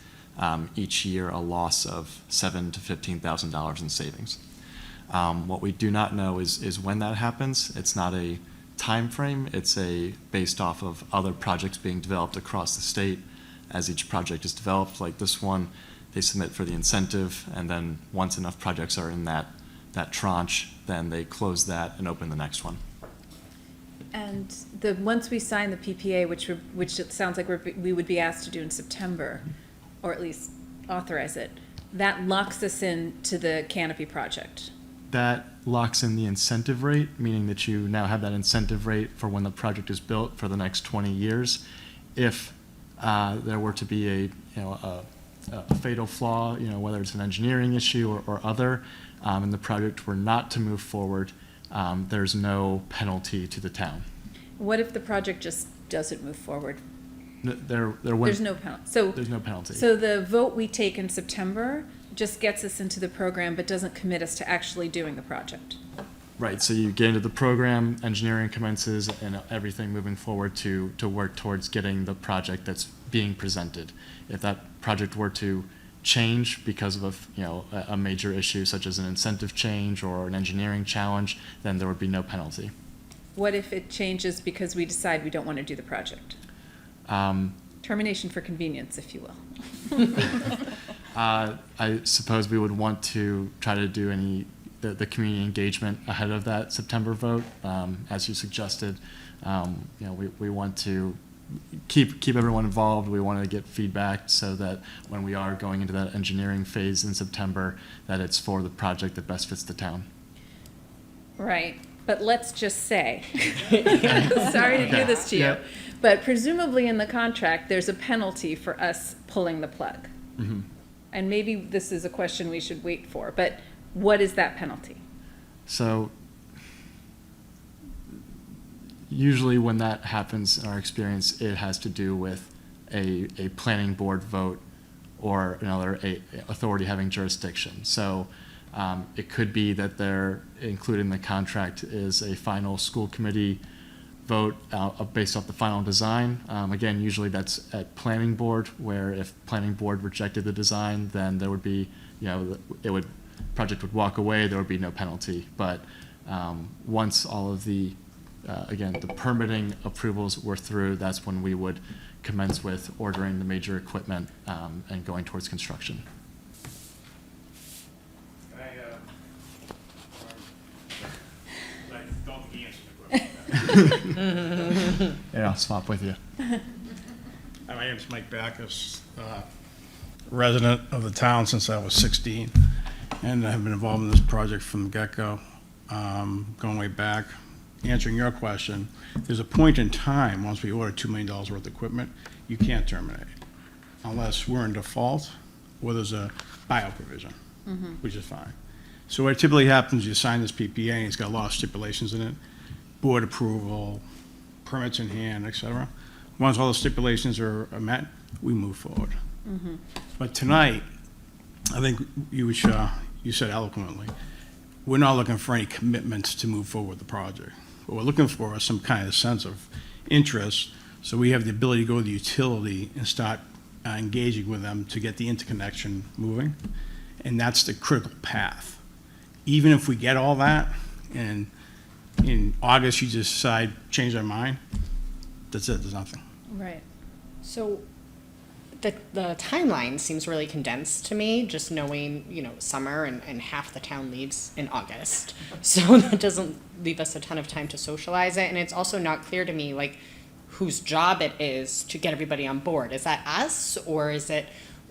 each year a loss of $7,000 to $15,000 in savings. What we do not know is when that happens. It's not a time frame. It's based off of other projects being developed across the state. As each project is developed, like this one, they submit for the incentive, and then once enough projects are in that tranche, then they close that and open the next one. And once we sign the PPA, which it sounds like we would be asked to do in September, or at least authorize it, that locks us into the Canopy project. That locks in the incentive rate, meaning that you now have that incentive rate for when the project is built for the next 20 years. If there were to be a fatal flaw, whether it's an engineering issue or other, and the project were not to move forward, there's no penalty to the town. What if the project just doesn't move forward? There's no penalty. There's no penalty. So the vote we take in September just gets us into the program, but doesn't commit us to actually doing the project. Right, so you get into the program, engineering commences, and everything moving forward to work towards getting the project that's being presented. If that project were to change because of a major issue such as an incentive change or an engineering challenge, then there would be no penalty. What if it changes because we decide we don't want to do the project? Termination for convenience, if you will. I suppose we would want to try to do the community engagement ahead of that September vote, as you suggested. We want to keep everyone involved. We want to get feedback so that when we are going into that engineering phase in September, that it's for the project that best fits the town. Right, but let's just say, sorry to do this to you, Yeah. but presumably in the contract, there's a penalty for us pulling the plug. Mm-hmm. And maybe this is a question we should wait for, but what is that penalty? So usually when that happens in our experience, it has to do with a planning board vote or another authority having jurisdiction. So it could be that they're included in the contract is a final school committee vote based off the final design. Again, usually that's at planning board, where if planning board rejected the design, then there would be, project would walk away, there would be no penalty. But once all of the, again, the permitting approvals were through, that's when we would commence with ordering the major equipment and going towards construction. I don't think he answered the question. Yeah, I'll swap with you. My name's Mike Backus, resident of the town since I was 16, and I've been involved in this project from the get-go, going way back. Answering your question, there's a point in time, once we order $2 million worth of equipment, you can't terminate unless we're in default or there's a buyout provision, which is fine. So what typically happens, you sign this PPA, and it's got a lot of stipulations in it, board approval, permits in hand, et cetera. Once all the stipulations are met, we move forward. But tonight, I think you said eloquently, we're not looking for any commitments to move forward with the project. What we're looking for is some kind of sense of interest, so we have the ability to go to the utility and start engaging with them to get the interconnection moving. And that's the critical path. Even if we get all that, and in August you just decide, change our mind, that's it, there's nothing. Right. So the timeline seems really condensed to me, just knowing, summer and half the town leaves in August. So that doesn't leave us a ton of time to socialize it. And it's also not clear to me, like, whose job it is to get everybody on board. Is that us, or is it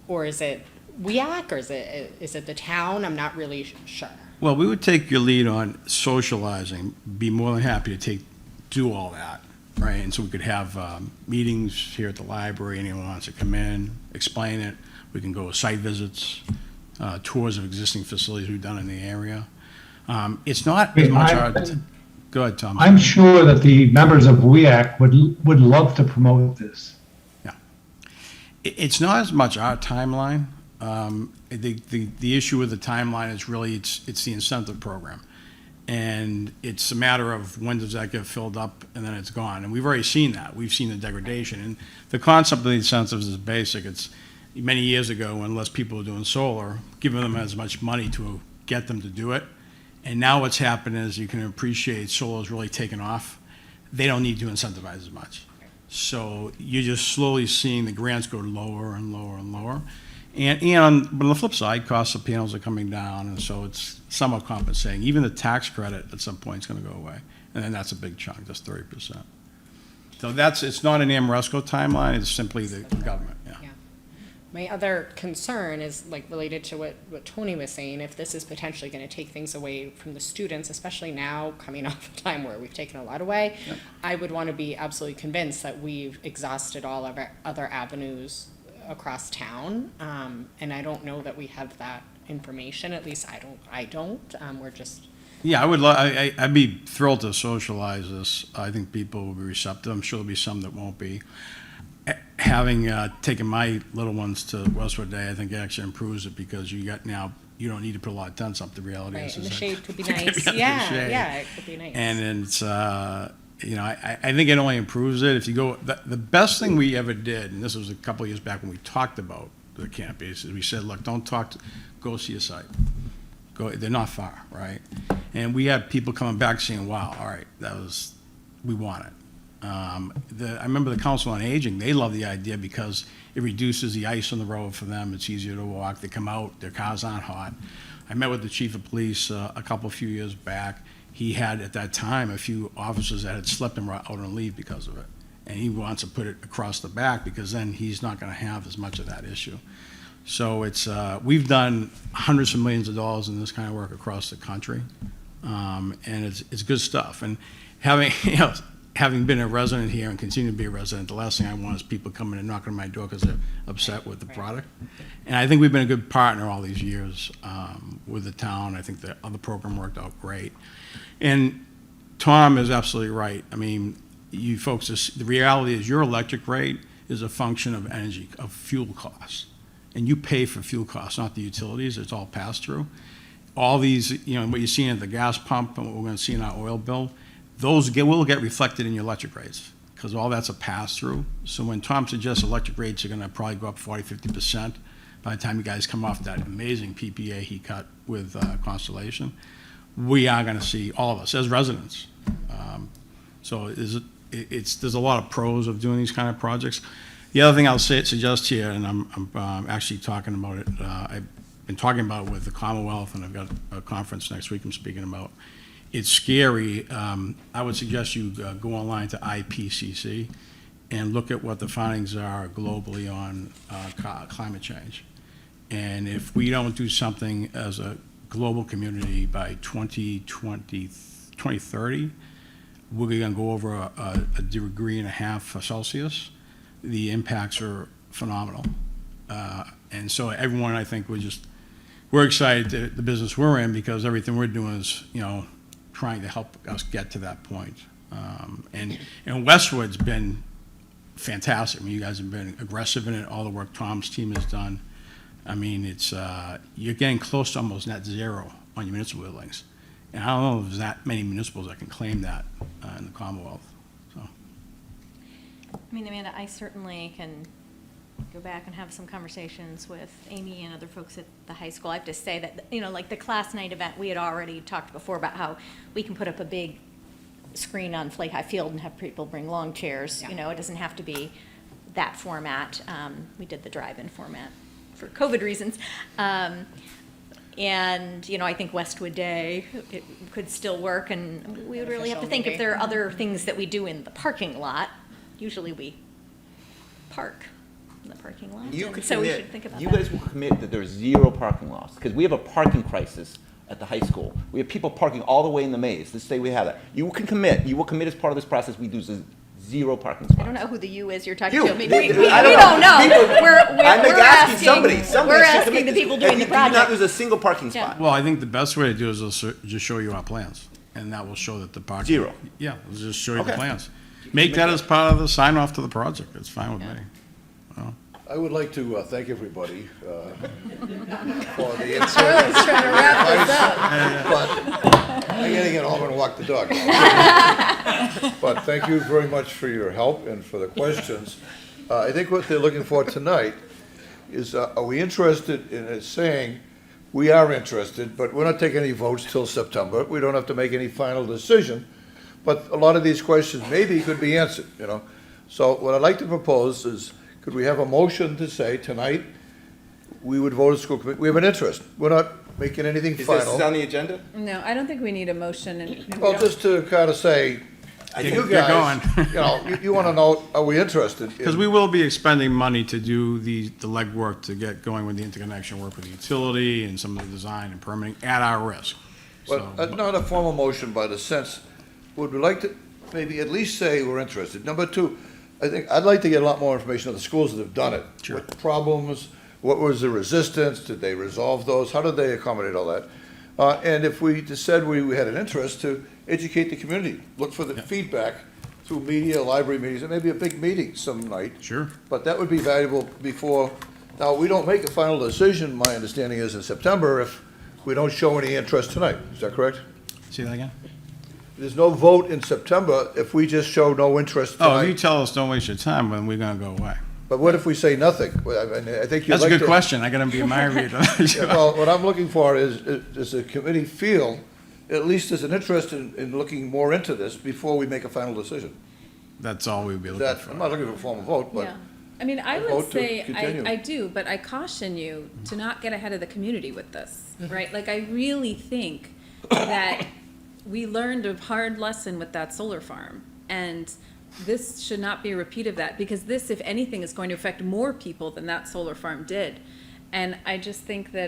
WEAC, or is it the town? I'm not really sure. Well, we would take your lead on socializing, be more than happy to do all that, right? And so we could have meetings here at the library, anyone wants to come in, explain it. We can go site visits, tours of existing facilities we've done in the area. It's not as much our... Go ahead, Tom. I'm sure that the members of WEAC would love to promote this. Yeah. It's not as much our timeline. The issue with the timeline is really, it's the incentive program. And it's a matter of when does that get filled up and then it's gone. And we've already seen that. We've seen the degradation. And the concept of the incentives is basic. It's many years ago when less people were doing solar, giving them as much money to get them to do it. And now what's happened is, you can appreciate solar's really taken off. They don't need to incentivize as much. So you're just slowly seeing the grants go lower and lower and lower. But on the flip side, costs of panels are coming down, and so it's somewhat compensating. Even the tax credit at some point is going to go away, and then that's a big chunk, that's 30%. So it's not an Amoresco timeline, it's simply the government, yeah. My other concern is related to what Tony was saying. If this is potentially going to take things away from the students, especially now coming off a time where we've taken a lot away, Yep. I would want to be absolutely convinced that we've exhausted all of our other avenues across town. And I don't know that we have that information. At least I don't. We're just... Yeah, I'd be thrilled to socialize this. I think people will be receptive. I'm sure there'll be some that won't be. Having taken my little ones to Westwood Day, I think it actually improves it, because you don't need to put a lot of tents up. The reality Right, is and the that shade could be they can nice. be under the Yeah, shade. yeah, it could be nice. And it's, I think it only improves it. If you go, the best thing we ever did, and this was a couple of years back when we talked about the campus, is we said, look, don't talk, go see a site. They're not far, right? And we had people coming back saying, wow, all right, we want it. I remember the Council on Aging, they love the idea because it reduces the ice on the road for them. It's easier to walk. They come out, their cars aren't hot. I met with the chief of police few years back. He had, at that time, a few officers that had slept and were out on leave because of it. And he wants to put it across the back because then he's not going to have as much of that issue. So it's, we've done hundreds of millions of dollars in this kind of work across the country. And it's good stuff. And having, having been a resident here and continue to be a resident, the last thing I want is people coming and knocking on my door because they're upset with the product. And I think we've been a good partner all these years with the town. I think the other program worked out great. And Tom is absolutely right. I mean, you folks, the reality is your electric rate is a function of energy, of fuel costs. And you pay for fuel costs, not the utilities. It's all passed through. All these, what you're seeing at the gas pump and what we're going to see in our oil bill, those will get reflected in your electric rates because all that's a pass-through. So when Tom suggests electric rates are going to probably go up 40–50% by the time you guys come off that amazing PPA he cut with Constellation, we are going to see, all of us as residents. So there's a lot of pros of doing these kind of projects. The other thing I'll suggest here, and I'm actually talking about it, I've been talking about it with the Commonwealth, and I've got a conference next week I'm speaking about. It's scary. I would suggest you go online to IPCC and look at what the findings are globally on climate change. And if we don't do something as a global community by 2030, we're going to go over a 1.5 degrees Celsius. The impacts are phenomenal. And so everyone, I think, we're excited that the business we're in because everything we're doing is, trying to help us get to that point. And Westwood's been fantastic. I mean, you guys have been aggressive in it, all the work Tom's team has done. I mean, it's, you're getting close to almost net zero on your municipal buildings. And I don't know if there's that many municipals that can claim that in the Commonwealth. So. I mean, Amanda, I certainly can go back and have some conversations with Amy and other folks at the high school. I have to say that, like the class night event, we had already talked before about how we can put up a big screen on Flake High Field and have people bring long chairs. Yeah. It doesn't have to be that format. We did the drive-in format for COVID reasons. And, I think Westwood Day, it could still work, and we would really have to think if there are other things that we do in the parking lot. Usually we park in the parking lot, You and could so we commit- should think about You that. guys will commit that there's 0 parking lots, because we have a parking crisis at the high school. We have people parking all the way in the maze. Let's say we have that. You will commit as part of this process, we do 0 parking spots. I don't know who the you is you're talking You. to. I mean, I we don't don't know. People- We're I'm asking somebody. we're should asking commit the this. people doing And the you do not project. lose a single parking Yeah. spot. Well, I think the best way to do it is just show you our plans, and that will show that the parking. 0. Yeah, we'll just show you the Okay. plans. Make that as part of the sign off to the project. It's fine with me. Well, I would like to thank everybody for the insight. But I'm gonna get home and walk the dog. But thank you very much for your help and for the questions. I think what they're looking for tonight is, are we interested in saying, we are interested, but we're not taking any votes till September. We don't have to make any final decision. But a lot of these questions maybe could be answered, So what I'd like to propose is, could we have a motion to say tonight, we would vote as school committee, we have an interest. We're not making anything Is final. this on the agenda? No, I don't think we need a motion, and we Well, don't- just to kind of say, you Get guys, going. you want to know, are we interested? in- Because we will be expending money to do the legwork to get going with the interconnection work with the utility and some of the design and permitting at our risk. But not a formal motion, but a sense, would we like to maybe at least say we're interested? Number 2, I think, I'd like to get a lot more information on the schools that have done it. Sure. What problems, what was the resistance, did they resolve those, how did they accommodate all that? And if we just said we had an interest to educate the community, look for the feedback through media, library meetings, and maybe a big meeting some night. Sure. But that would be valuable before, now, we don't make a final decision, my understanding is in September, if we don't show any interest tonight. Is that correct? See that again? There's no vote in September if we just show no interest Oh, if you tonight. tell us don't waste your time, then we're gonna go away. But what if we say nothing? Well, I mean, I think you'd That's a like good to- question. I gotta be a my reader. Yeah, well, what I'm looking for is, does the committee feel, at least there's an interest in looking more into this before we make a final decision? That's all we'd be looking That, for. I'm not looking for a formal vote, but Yeah. I mean, I vote would to say, continue. I do, but I caution you to not get ahead of the community with this, right? Like, I really think that we learned a hard lesson with that solar farm, and this should not be a repeat of that, because this, if anything, is going to affect more people than that solar farm did. And I just think that,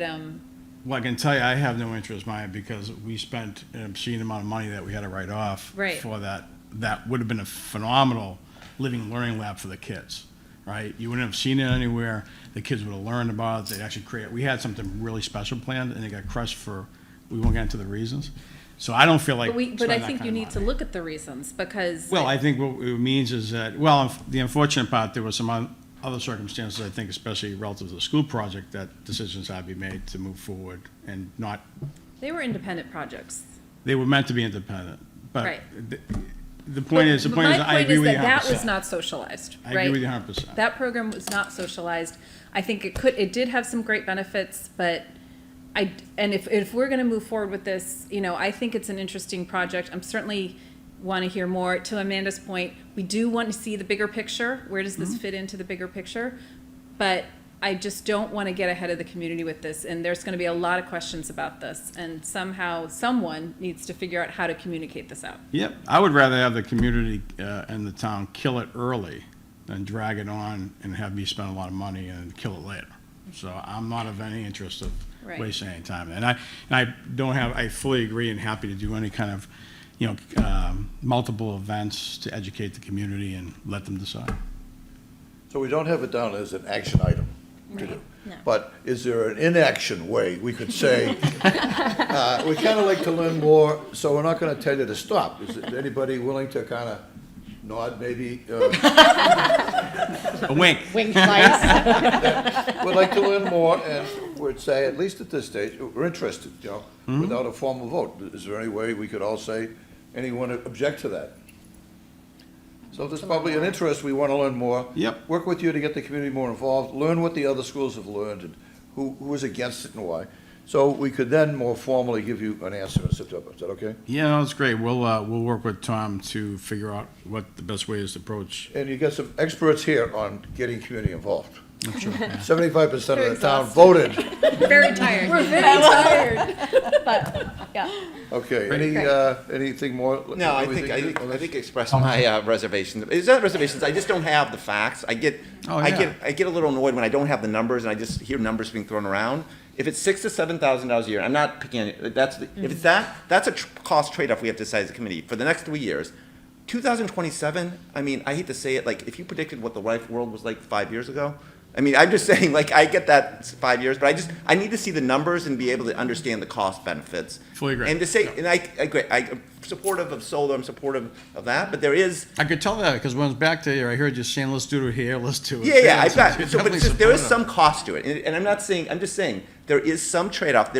Well, I can tell you, I have no interest, Maya, because we spent an obscene amount of money that we had to write off Right. for that. That would have been a phenomenal living learning lab for the kids, right? You wouldn't have seen it anywhere. The kids would have learned about it. They'd actually create. We had something really special planned, and it got crushed for. We won't get into the reasons. So I don't feel like. but I spending that think kind you of need to money. look at the reasons, because. Well, I think what it means is that, well, the unfortunate part, there was some other circumstances, I think, especially relative to the school project, that decisions had to be made to move forward and not, They were independent projects. they were meant to be independent. But Right. the point is, But my I point agree is with you that 100%. that was not socialized, I right? agree with you 100%. That program was not socialized. I think it did have some great benefits, but and if we're gonna move forward with this, I think it's an interesting project. I'm certainly want to hear more. To Amanda's point, we do want to see the bigger picture. Where does this fit into the bigger picture? But I just don't want to get ahead of the community with this, and there's gonna be a lot of questions about this, and somehow, someone needs to figure out how to communicate this out. Yep, I would rather have the community and the town kill it early than drag it on and have me spend a lot of money and kill it later. So I'm not of any interest of Right. wasting any time. And I fully agree and happy to do any kind of, multiple events to educate the community and let them decide. So we don't have it down as an action item to do. No. But is there an inaction way we could say, we kind of like to learn more, so we're not going to tell you to stop? Is anybody willing to kind of nod, maybe? A wink. Wink twice. We'd like to learn more, and we'd say, at least at this stage, we're interested, without a formal vote. Is there any way we could all say, anyone object to that? So there's probably an interest, we want to learn more. Yep. Work with you to get the community more involved, learn what the other schools have learned, and who is against it and why. So we could then more formally give you an answer in September. Is that okay? Yeah, no, that's great. We'll work with Tom to figure out what the best way is to approach. And you got some experts here on getting community involved. I'm sure. 75% of the town exhausted. voted. Very tired. We're very tired. But, yeah. Okay, anything more? No, I think express my reservations. It's not reservations. I just don't have the facts. I get a little annoyed when I don't have the numbers and I just hear numbers being thrown around. If it's $6,000 to $7,000 a year, I'm not picking any. If it's that's a cost trade-off we have to decide as a committee for the next 3 years. 2027. I mean, I hate to say it. Like, if you predicted what the life world was like 5 years ago. I mean, I'm just saying, like, I get that 5 years, but I need to see the numbers and be able to understand the cost benefits. Fully agree. And to say, and I agree, I'm supportive of solar, I'm supportive of that, but there is. I could tell that because when I was back there, I heard you saying, let's do it here, let's do it. Yeah, I So bet. you're So, but definitely it's just, there is supportive. some cost to it, and I'm not saying, I'm just saying, there is some trade-off.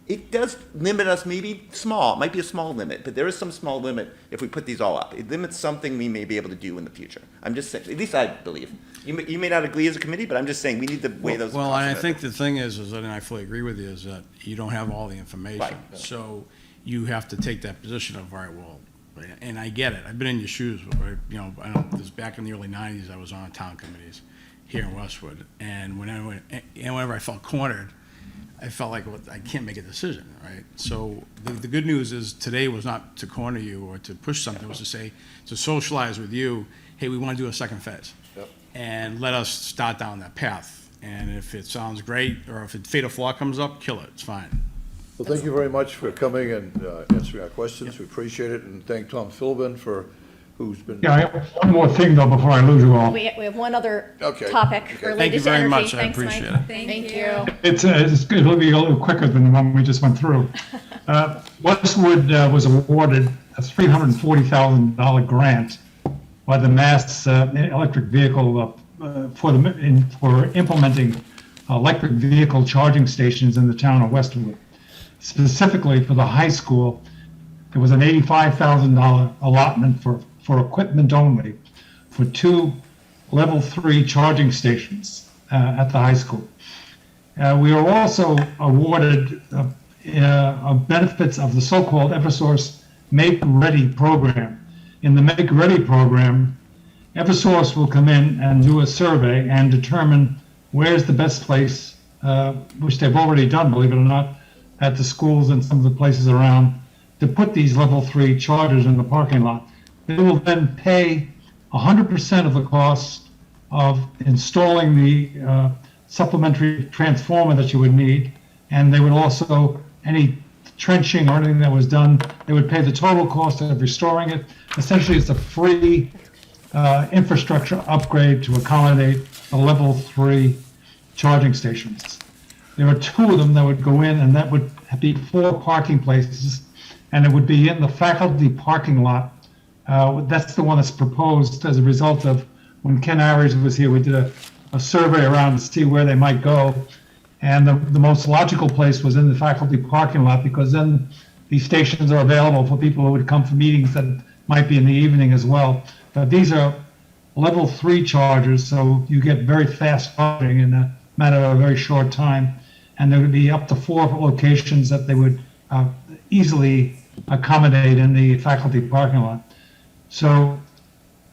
It does limit us maybe small, it might be a small limit, but there is some small limit if we put these all up. It limits something we may be able to do in the future. I'm just saying, at least I believe. You may not agree as a committee, but I'm just saying, we need to weigh those. Well, costs and I a bit. think the thing is that, and I fully agree with you, is that you don't have all the information. Right. So you have to take that position of, all right, well, and I get it. I've been in your shoes, right? I know this back in the early 90s, I was on town committees here in Westwood. And whenever I felt cornered, I felt like I can't make a decision, right? So the good news is today was not to corner you or to push something, it was to say, to socialize with you, hey, we want to do a second phase. Yep. And let us start down that path. And if it sounds great, or if fatal flaw comes up, kill it, it's fine. Well, thank you very much for coming and answering our questions. We appreciate it, and thank Tom Philbin who's been. Yeah, I have one more thing though before I lose you all. We have one other Okay. topic Okay. related Thank you to very energy. much, I Thanks, Mike. appreciate it. Thank you. It'll be a little quicker than the one we just went through. Westwood was awarded a $340,000 grant by the Mass Electric Vehicle for implementing electric vehicle charging stations in the town of Westwood. Specifically for the high school, there was an $85,000 allotment for equipment only for 2 level 3 charging stations at the high school. We were also awarded benefits of the so-called Eversource Make Ready program. In the Make Ready program, Eversource will come in and do a survey and determine where's the best place, which they've already done, believe it or not, at the schools and some of the places around, to put these level 3 chargers in the parking lot. They will then pay 100% of the cost of installing the supplementary transformer that you would need, and they would also, any trenching or anything that was done, they would pay the total cost of restoring it. Essentially, it's a free infrastructure upgrade to accommodate the level 3 charging stations. There are 2 of them that would go in, and that would be 4 parking places, and it would be in the faculty parking lot. That's the one that's proposed as a result of when Ken Ayers was here, we did a survey around to see where they might go. And the most logical place was in the faculty parking lot, because then these stations are available for people who would come for meetings that might be in the evening as well. But these are level 3 chargers, so you get very fast charging in a matter of a very short time. And there would be up to 4 locations that they would easily accommodate in the faculty parking lot. So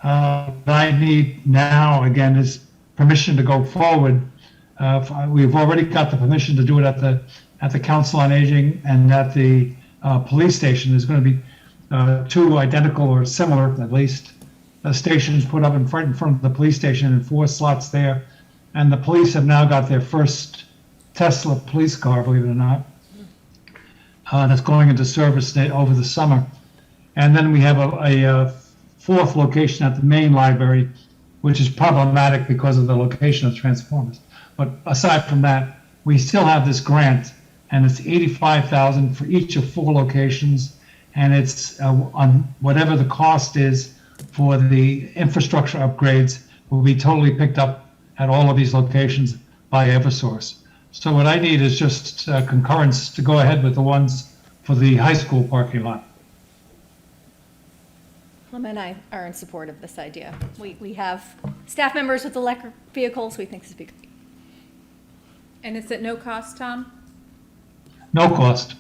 what I need now, again, is permission to go forward. We've already got the permission to do it at the Council on Aging and at the police station. There's going to be 2 identical or similar, at least, stations put up in front of the police station and 4 slots there. And the police have now got their first Tesla police car, believe it or not, that's going into service over the summer. And then we have a 4th location at the main library, which is problematic because of the location of transformers. But aside from that, we still have this grant, and it's $85,000 for each of 4 locations, and it's on whatever the cost is for the infrastructure upgrades will be totally picked up at all of these locations by Eversource. So what I need is just concurrence to go ahead with the ones for the high school parking lot. Plum and I are in support of this idea. We have staff members with electric vehicles. We think this would be good. And it's at no cost, Tom? No cost.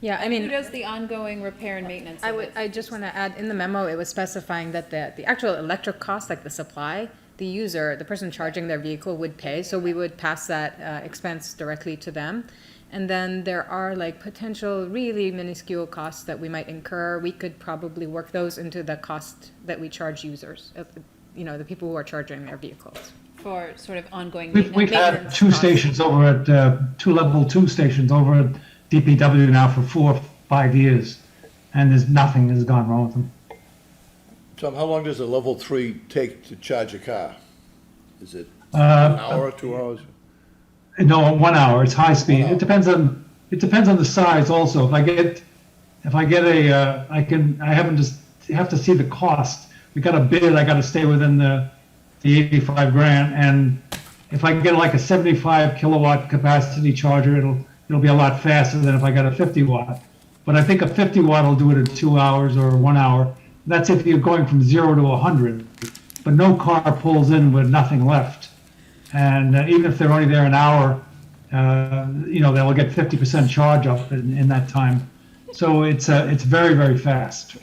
Yeah, I Who mean, does the ongoing repair and maintenance of it? I just want to add, in the memo, it was specifying that the actual electric cost, like the supply, the user, the person charging their vehicle would pay, so we would pass that expense directly to them. And then there are like potential really minuscule costs that we might incur. We could probably work those into the cost that we charge users, the people who are charging their vehicles. For sort of ongoing We've maintenance. had 2 stations over at, 2 level 2 stations over at DPW now for 4 or 5 years, and nothing has gone wrong with them. Tom, how long does a level 3 take to charge a car? Is it an hour, 2 hours? No, 1 hour. It's high speed. 1 hour. It depends on the size also. If I get you have to see the cost. We got a bid, I got to stay within the 85 grand, and if I can get like a 75 kilowatt capacity charger, it'll be a lot faster than if I got a 50 watt. But I think a 50 watt will do it in 2 hours or 1 hour. That's if you're going from 0 to 100. But no car pulls in with nothing left. And even if they're only there an hour, they'll get 50% charge up in that time. So it's very, very fast.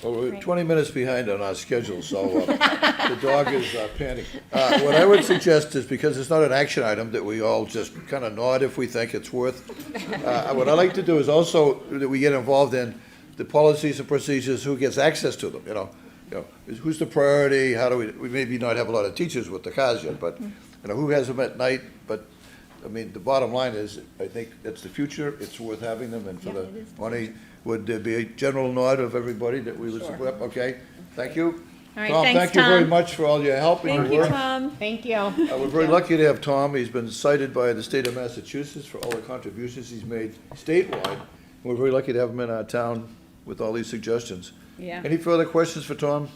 Well, we're 20 minutes behind on our schedule, so the dog is panicking. What I would suggest is, because it's not an action item, that we all just kind of nod if we think it's worth. What I like to do is also that we get involved in the policies and procedures, who gets access to them, who's the priority, how do we maybe not have a lot of teachers with the cars yet, but, who has them at night, but, I mean, the bottom line is, I think that's the future, it's worth having them, and for the money, would there be a general nod of everybody that we would support? Okay, thank you. All right, Tom, thanks, thank you very Tom. much for all your help and Thank your you, work. Tom. Thank you. We're very lucky to have Tom. He's been cited by the state of Massachusetts for all the contributions he's made statewide. We're very lucky to have him in our town with all these suggestions. Yeah. Any further questions for Tom?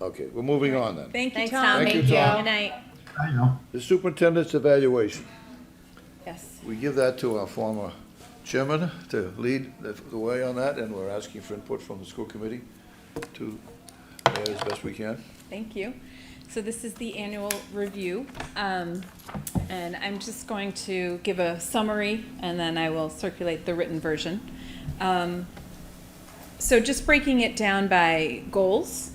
Okay, we're moving on then. Thank you, Thanks, Tom. Tom. Thank you, Tom. Good night. I know. The superintendent's evaluation. Yes. We give that to our former chairman to lead the way on that, and we're asking for input from the school committee to as best we can. Thank you. So this is the annual review, and I'm just going to give a summary, and then I will circulate the written version. So just breaking it down by goals.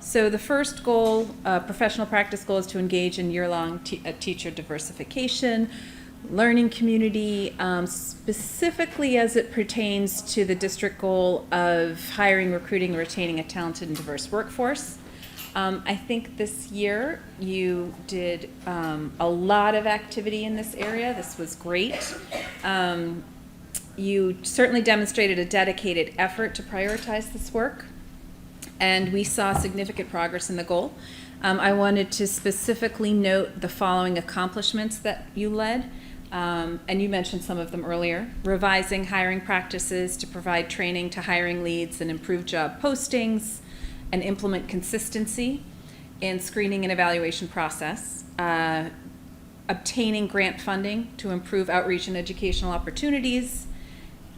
So the first goal, professional practice goal, is to engage in year-long teacher diversification, learning community, specifically as it pertains to the district goal of hiring, recruiting, and retaining a talented and diverse workforce. I think this year you did a lot of activity in this area. This was great. You certainly demonstrated a dedicated effort to prioritize this work, and we saw significant progress in the goal. I wanted to specifically note the following accomplishments that you led, and you mentioned some of them earlier. Revising hiring practices to provide training to hiring leads and improve job postings, and implement consistency in screening and evaluation process. Obtaining grant funding to improve outreach and educational opportunities.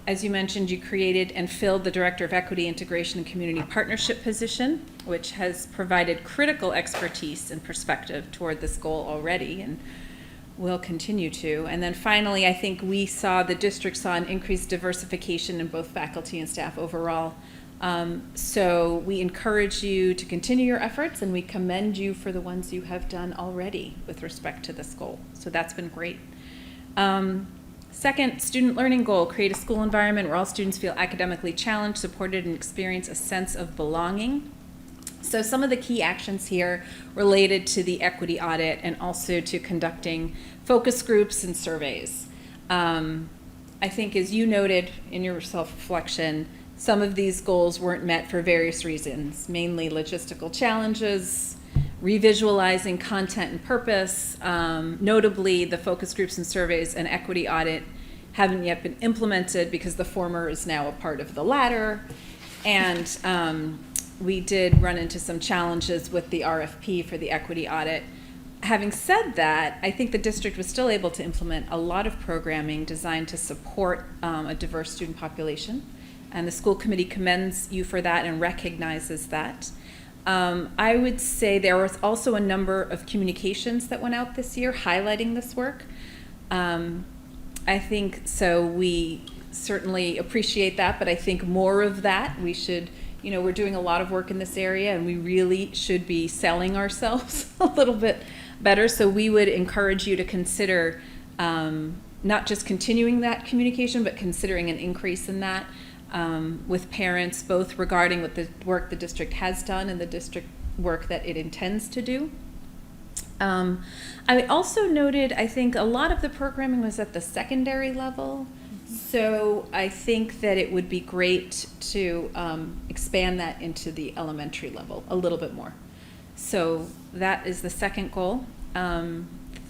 As you mentioned, you created and filled the Director of Equity, Integration, and Community Partnership position, which has provided critical expertise and perspective toward this goal already and will continue to. And then finally, I think the district saw an increased diversification in both faculty and staff overall. So we encourage you to continue your efforts, and we commend you for the ones you have done already with respect to this goal. So that's been great. Second, student learning goal, create a school environment where all students feel academically challenged, supported, and experience a sense of belonging. So some of the key actions here related to the equity audit and also to conducting focus groups and surveys. I think, as you noted in your self-reflection, some of these goals weren't met for various reasons, mainly logistical challenges, revisualizing content and purpose. Notably, the focus groups and surveys and equity audit haven't yet been implemented because the former is now a part of the latter. And we did run into some challenges with the RFP for the equity audit. Having said that, I think the district was still able to implement a lot of programming designed to support a diverse student population. And the school committee commends you for that and recognizes that. I would say there was also a number of communications that went out this year highlighting this work. I think so we certainly appreciate that, but I think more of that. We should, we're doing a lot of work in this area, and we really should be selling ourselves a little bit better. So we would encourage you to consider not just continuing that communication, but considering an increase in that. With parents, both regarding what the work the district has done and the district work that it intends to do. I also noted, I think a lot of the programming was at the secondary level, so I think that it would be great to expand that into the elementary level a little bit more. So that is the second goal.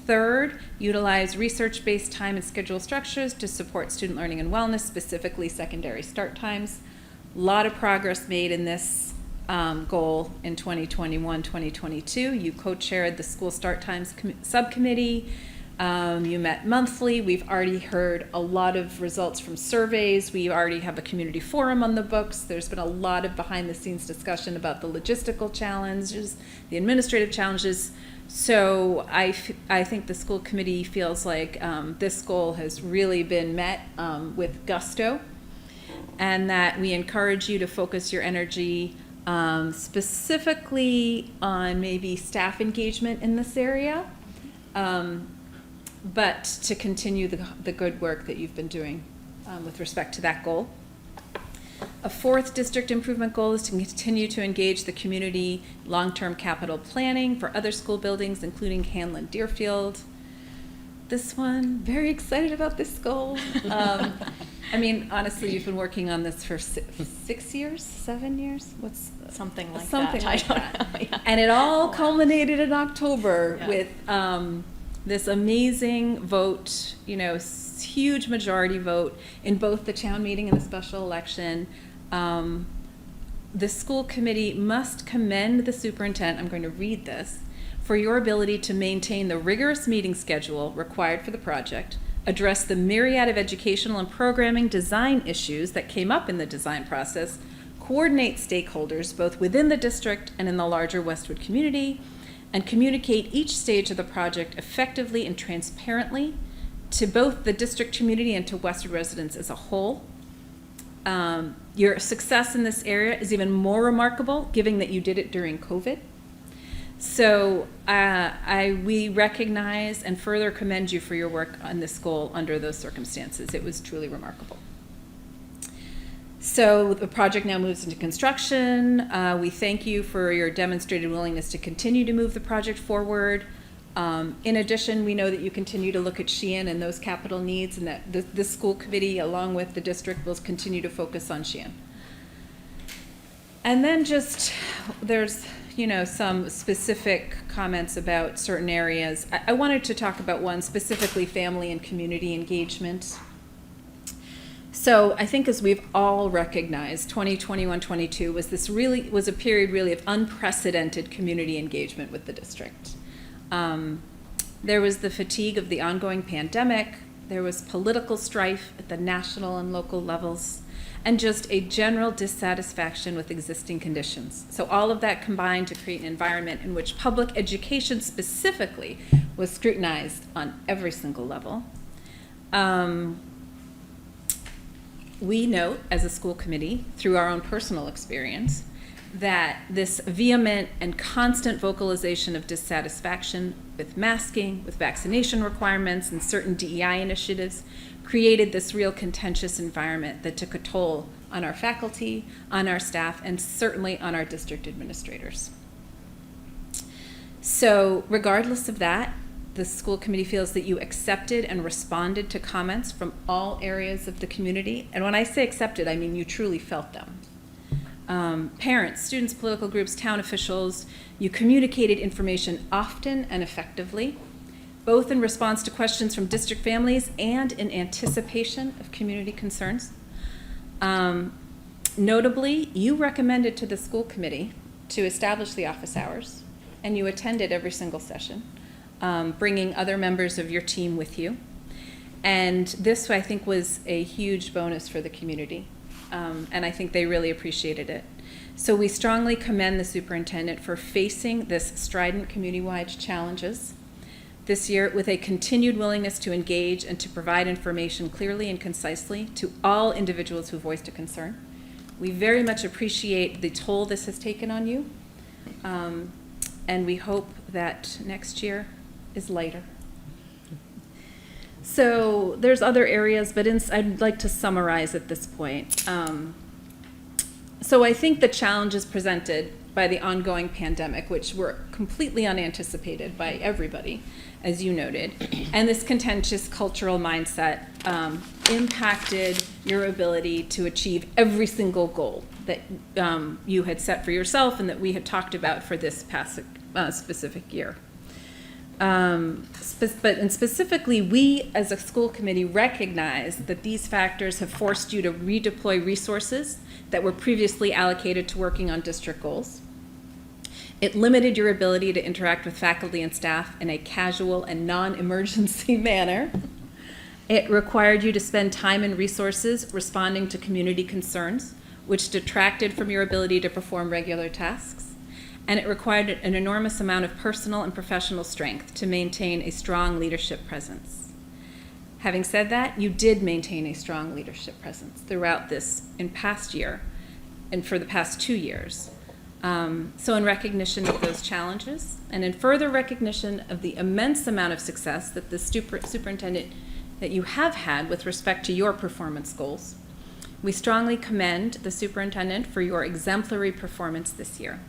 Third, utilize research-based time and schedule structures to support student learning and wellness, specifically secondary start times. A lot of progress made in this goal in 2021-2022. You co-chaired the school start times subcommittee. You met monthly. We've already heard a lot of results from surveys. We already have a community forum on the books. There's been a lot of behind-the-scenes discussion about the logistical challenges, the administrative challenges. So I think the school committee feels like this goal has really been met with gusto, and that we encourage you to focus your energy specifically on maybe staff engagement in this area, but to continue the good work that you've been doing with respect to that goal. A fourth district improvement goal is to continue to engage the community long-term capital planning for other school buildings, including Hanlon Deerfield. This one, very excited about this goal. I mean, honestly, you've been working on this for 6 years, 7 years? What's Something like something that. like I that. don't know. Yeah. And it all culminated in October Yeah. with this amazing vote, huge majority vote in both the town meeting and the special election. The school committee must commend the superintendent, I'm going to read this, for your ability to maintain the rigorous meeting schedule required for the project, address the myriad of educational and programming design issues that came up in the design process, coordinate stakeholders both within the district and in the larger Westwood community, and communicate each stage of the project effectively and transparently to both the district community and to Westwood residents as a whole. Your success in this area is even more remarkable, given that you did it during COVID. So we recognize and further commend you for your work on this goal under those circumstances. It was truly remarkable. So the project now moves into construction. We thank you for your demonstrated willingness to continue to move the project forward. In addition, we know that you continue to look at Sheehan and those capital needs, and that this school committee, along with the district, will continue to focus on Sheehan. And then just, there's, some specific comments about certain areas. I wanted to talk about one, specifically family and community engagement. So I think, as we've all recognized, 2021-22 was a period really of unprecedented community engagement with the district. There was the fatigue of the ongoing pandemic, there was political strife at the national and local levels, and just a general dissatisfaction with existing conditions. So all of that combined to create an environment in which public education specifically was scrutinized on every single level. We note, as a school committee, through our own personal experience, that this vehement and constant vocalization of dissatisfaction with masking, with vaccination requirements, and certain DEI initiatives created this real contentious environment that took a toll on our faculty, on our staff, and certainly on our district administrators. So regardless of that, the school committee feels that you accepted and responded to comments from all areas of the community. And when I say accepted, I mean you truly felt them. Parents, students, political groups, town officials, you communicated information often and effectively, both in response to questions from district families and in anticipation of community concerns. Notably, you recommended to the school committee to establish the office hours, and you attended every single session, bringing other members of your team with you. And this, I think, was a huge bonus for the community. And I think they really appreciated it. So we strongly commend the superintendent for facing this strident community-wide challenges this year with a continued willingness to engage and to provide information clearly and concisely to all individuals who voiced a concern. We very much appreciate the toll this has taken on you, and we hope that next year is lighter. So there's other areas, but I'd like to summarize at this point. So I think the challenges presented by the ongoing pandemic, which were completely unanticipated by everybody, as you noted, and this contentious cultural mindset impacted your ability to achieve every single goal that you had set for yourself and that we had talked about for this past specific year. But specifically, we as a school committee recognize that these factors have forced you to redeploy resources that were previously allocated to working on district goals. It limited your ability to interact with faculty and staff in a casual and non-emergency manner. It required you to spend time and resources responding to community concerns, which detracted from your ability to perform regular tasks. And it required an enormous amount of personal and professional strength to maintain a strong leadership presence. Having said that, you did maintain a strong leadership presence throughout this past year and for the past 2 years. So in recognition of those challenges and in further recognition of the immense amount of success that the superintendent that you have had with respect to your performance goals, we strongly commend the superintendent for your exemplary performance this year.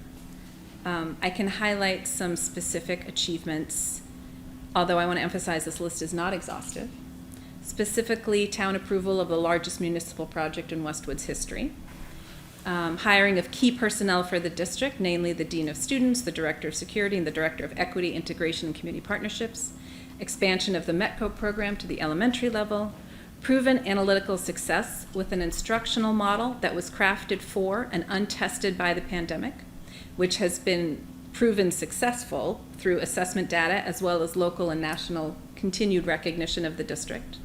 I can highlight some specific achievements, although I want to emphasize this list is not exhaustive. Specifically, town approval of the largest municipal project in Westwood's history. Hiring of key personnel for the district, namely the Dean of Students, the Director of Security, and the Director of Equity, Integration, and Community Partnerships. Expansion of the METCO program to the elementary level. Proven analytical success with an instructional model that was crafted for and untested by the pandemic, which has been proven successful through assessment data as well as local and national continued recognition of the district.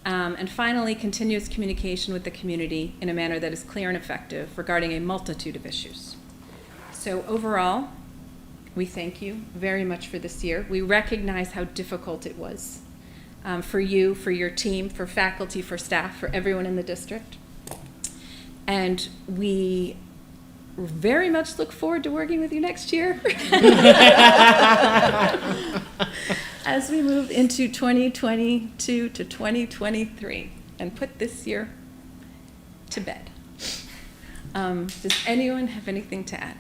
And finally, continuous communication with the community in a manner that is clear and effective regarding a multitude of issues. So overall, we thank you very much for this year. We recognize how difficult it was for you, for your team, for faculty, for staff, for everyone in the district. And we very much look forward to working with you next year. As we move into 2022 to 2023 and put this year to bed. Does anyone have anything to add?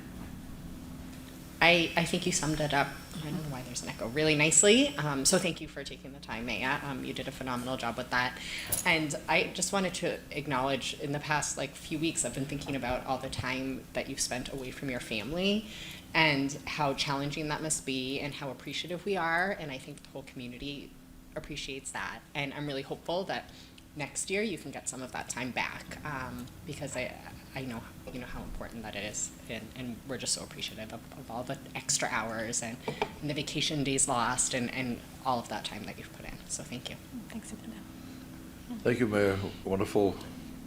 I think you summed it up, I don't know why there's an echo, really nicely. So thank you for taking the time, Maya. You did a phenomenal job with that. And I just wanted to acknowledge, in the past few weeks, I've been thinking about all the time that you've spent away from your family and how challenging that must be and how appreciative we are. And I think the whole community appreciates that. And I'm really hopeful that next year you can get some of that time back, because I know how important that it is, and we're just so appreciative of all the extra hours and the vacation days lost and all of that time that you've put in. So thank you. Thanks, Amanda. Thank you, Mayor. Wonderful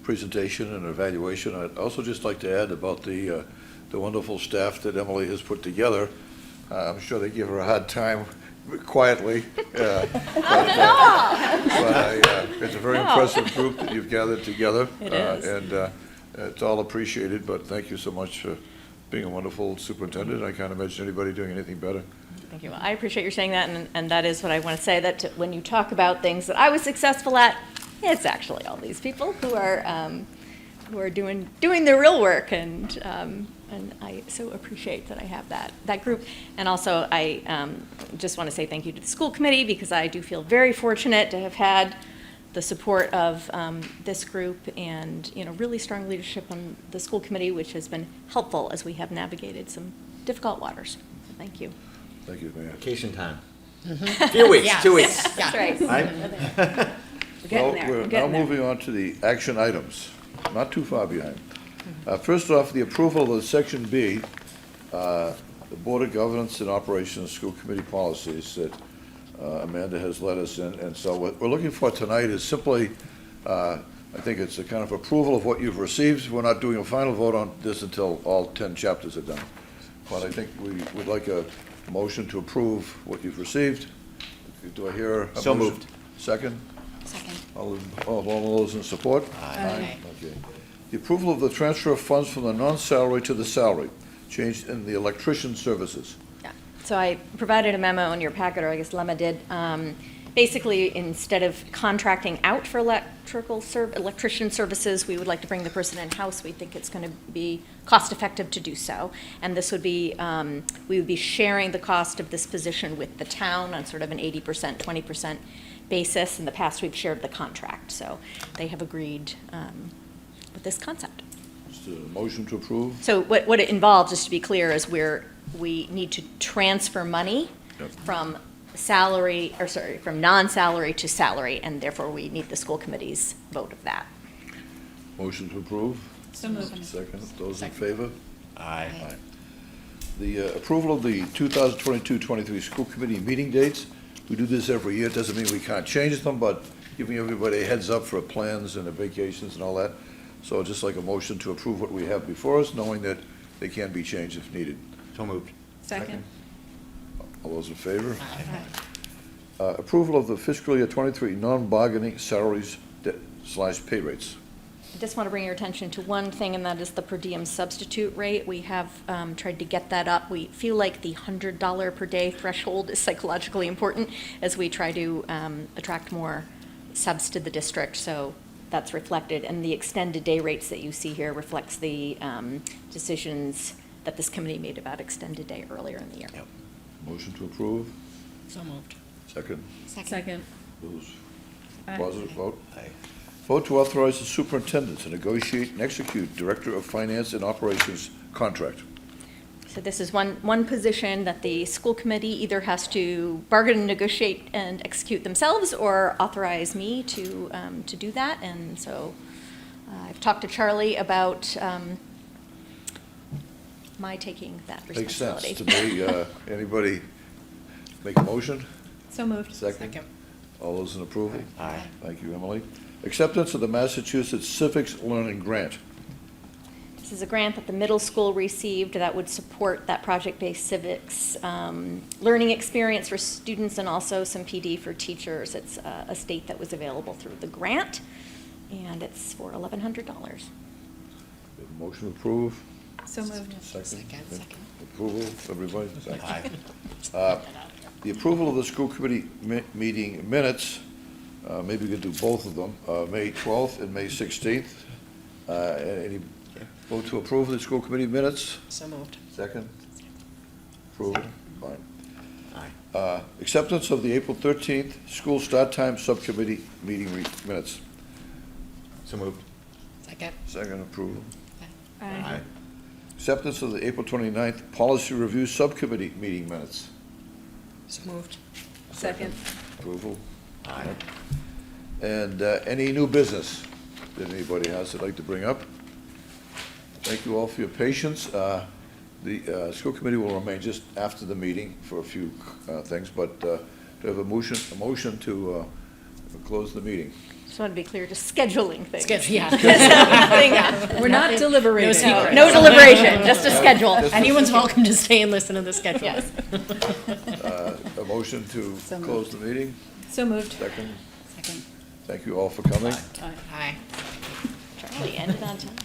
presentation and evaluation. I'd also just like to add about the wonderful staff that Emily has put together. I'm sure they give her a hard time quietly. But it's a very impressive group that you've gathered together. It is. And it's all appreciated, but thank you so much for being a wonderful superintendent. I can't imagine anybody doing anything better. Thank you. Well, I appreciate you saying that, and that is what I want to say, that when you talk about things that I was successful at, it's actually all these people who are doing the real work, and I so appreciate that I have that group. And also, I just want to say thank you to the school committee, because I do feel very fortunate to have had the support of this group and really strong leadership on the school committee, which has been helpful as we have navigated some difficult waters. So thank you. Thank you, Mayor. Vacation time. Few weeks, Yes. 2 weeks. That's right. We're getting there. Well, We're we're now getting there. moving on to the action items, not too far behind. First off, the approval of Section B, the Board of Governance and Operations School Committee policies that Amanda has led us in. And so what we're looking for tonight is simply, I think it's a kind of approval of what you've received. We're not doing a final vote on this until all 10 chapters are done. But I think we would like a motion to approve what you've received. Do I hear a So motion? moved. Second. All those in support? Aye. Okay. The approval of the transfer of funds from the non-salary to the salary, change in the electrician services. Yeah. So I provided a memo in your packet, or I guess Lemma did. Basically, instead of contracting out for electrician services, we would like to bring the person in-house. We think it's going to be cost-effective to do so. And this would be, we would be sharing the cost of this position with the town on sort of an 80%, 20% basis. In the past, we've shared the contract. So they have agreed with this concept. Just a motion to approve? So what it involves, just to be clear, is we need to transfer money from from non-salary to salary, and therefore we need the school committee's vote of that. Motion to approve? So moved. Second. Those in favor? Aye. The approval of the 2022-23 school committee meeting dates. We do this every year. It doesn't mean we can't change them, but giving everybody a heads up for plans and the vacations and all that. So just like a motion to approve what we have before us, knowing that they can be changed if needed. So moved. Second. All those in favor? Approval of the fiscal year 23 non-bargaining salaries / pay rates. I just want to bring your attention to one thing, and that is the per diem substitute rate. We have tried to get that up. We feel like the $100 per day threshold is psychologically important as we try to attract more subs to the district, so that's reflected. And the extended day rates that you see here reflects the decisions that this committee made about extended day earlier in the year. Yep. Motion to approve. So moved. Second. Second. Those Aye. positive vote. Aye. Vote to authorize the superintendent to negotiate and execute Director of Finance and Operations contract. So this is one position that the school committee either has to bargain, negotiate, and execute themselves, or authorize me to do that. And so I've talked to Charlie about my taking that Makes sense responsibility. to me. Anybody make a motion? So moved. Second. All those in approval? Aye. Thank you, Emily. Acceptance of the Massachusetts Civics Learning Grant. This is a grant that the middle school received that would support that project-based civics learning experience for students, and also some PD for teachers. It's a state that was available through the grant, and it's for $1,100. Motion to approve. So moved. Second. Approval, everybody? Second. The approval of the school committee meeting minutes, maybe we could do both of them, May 12th and May 16th. Any vote to approve the school committee minutes? So moved. Second? Approval? Fine. Acceptance of the April 13th school start time subcommittee meeting minutes. So moved. Second. Second approval. Aye. Acceptance of the April 29th policy review subcommittee meeting minutes. So moved. Second. Approval. And any new business that anybody has that'd like to bring up? Thank you all for your patience. The school committee will remain just after the meeting for a few things, but do I have a motion to close the meeting? Just want to be clear, just scheduling things. We're not deliberating. No deliberation, just a schedule. Anyone's welcome to stay and listen to the schedule. Yes. A motion to close the meeting? So moved. Second? Second. Thank you all for coming. Aye. Charlie ended on time.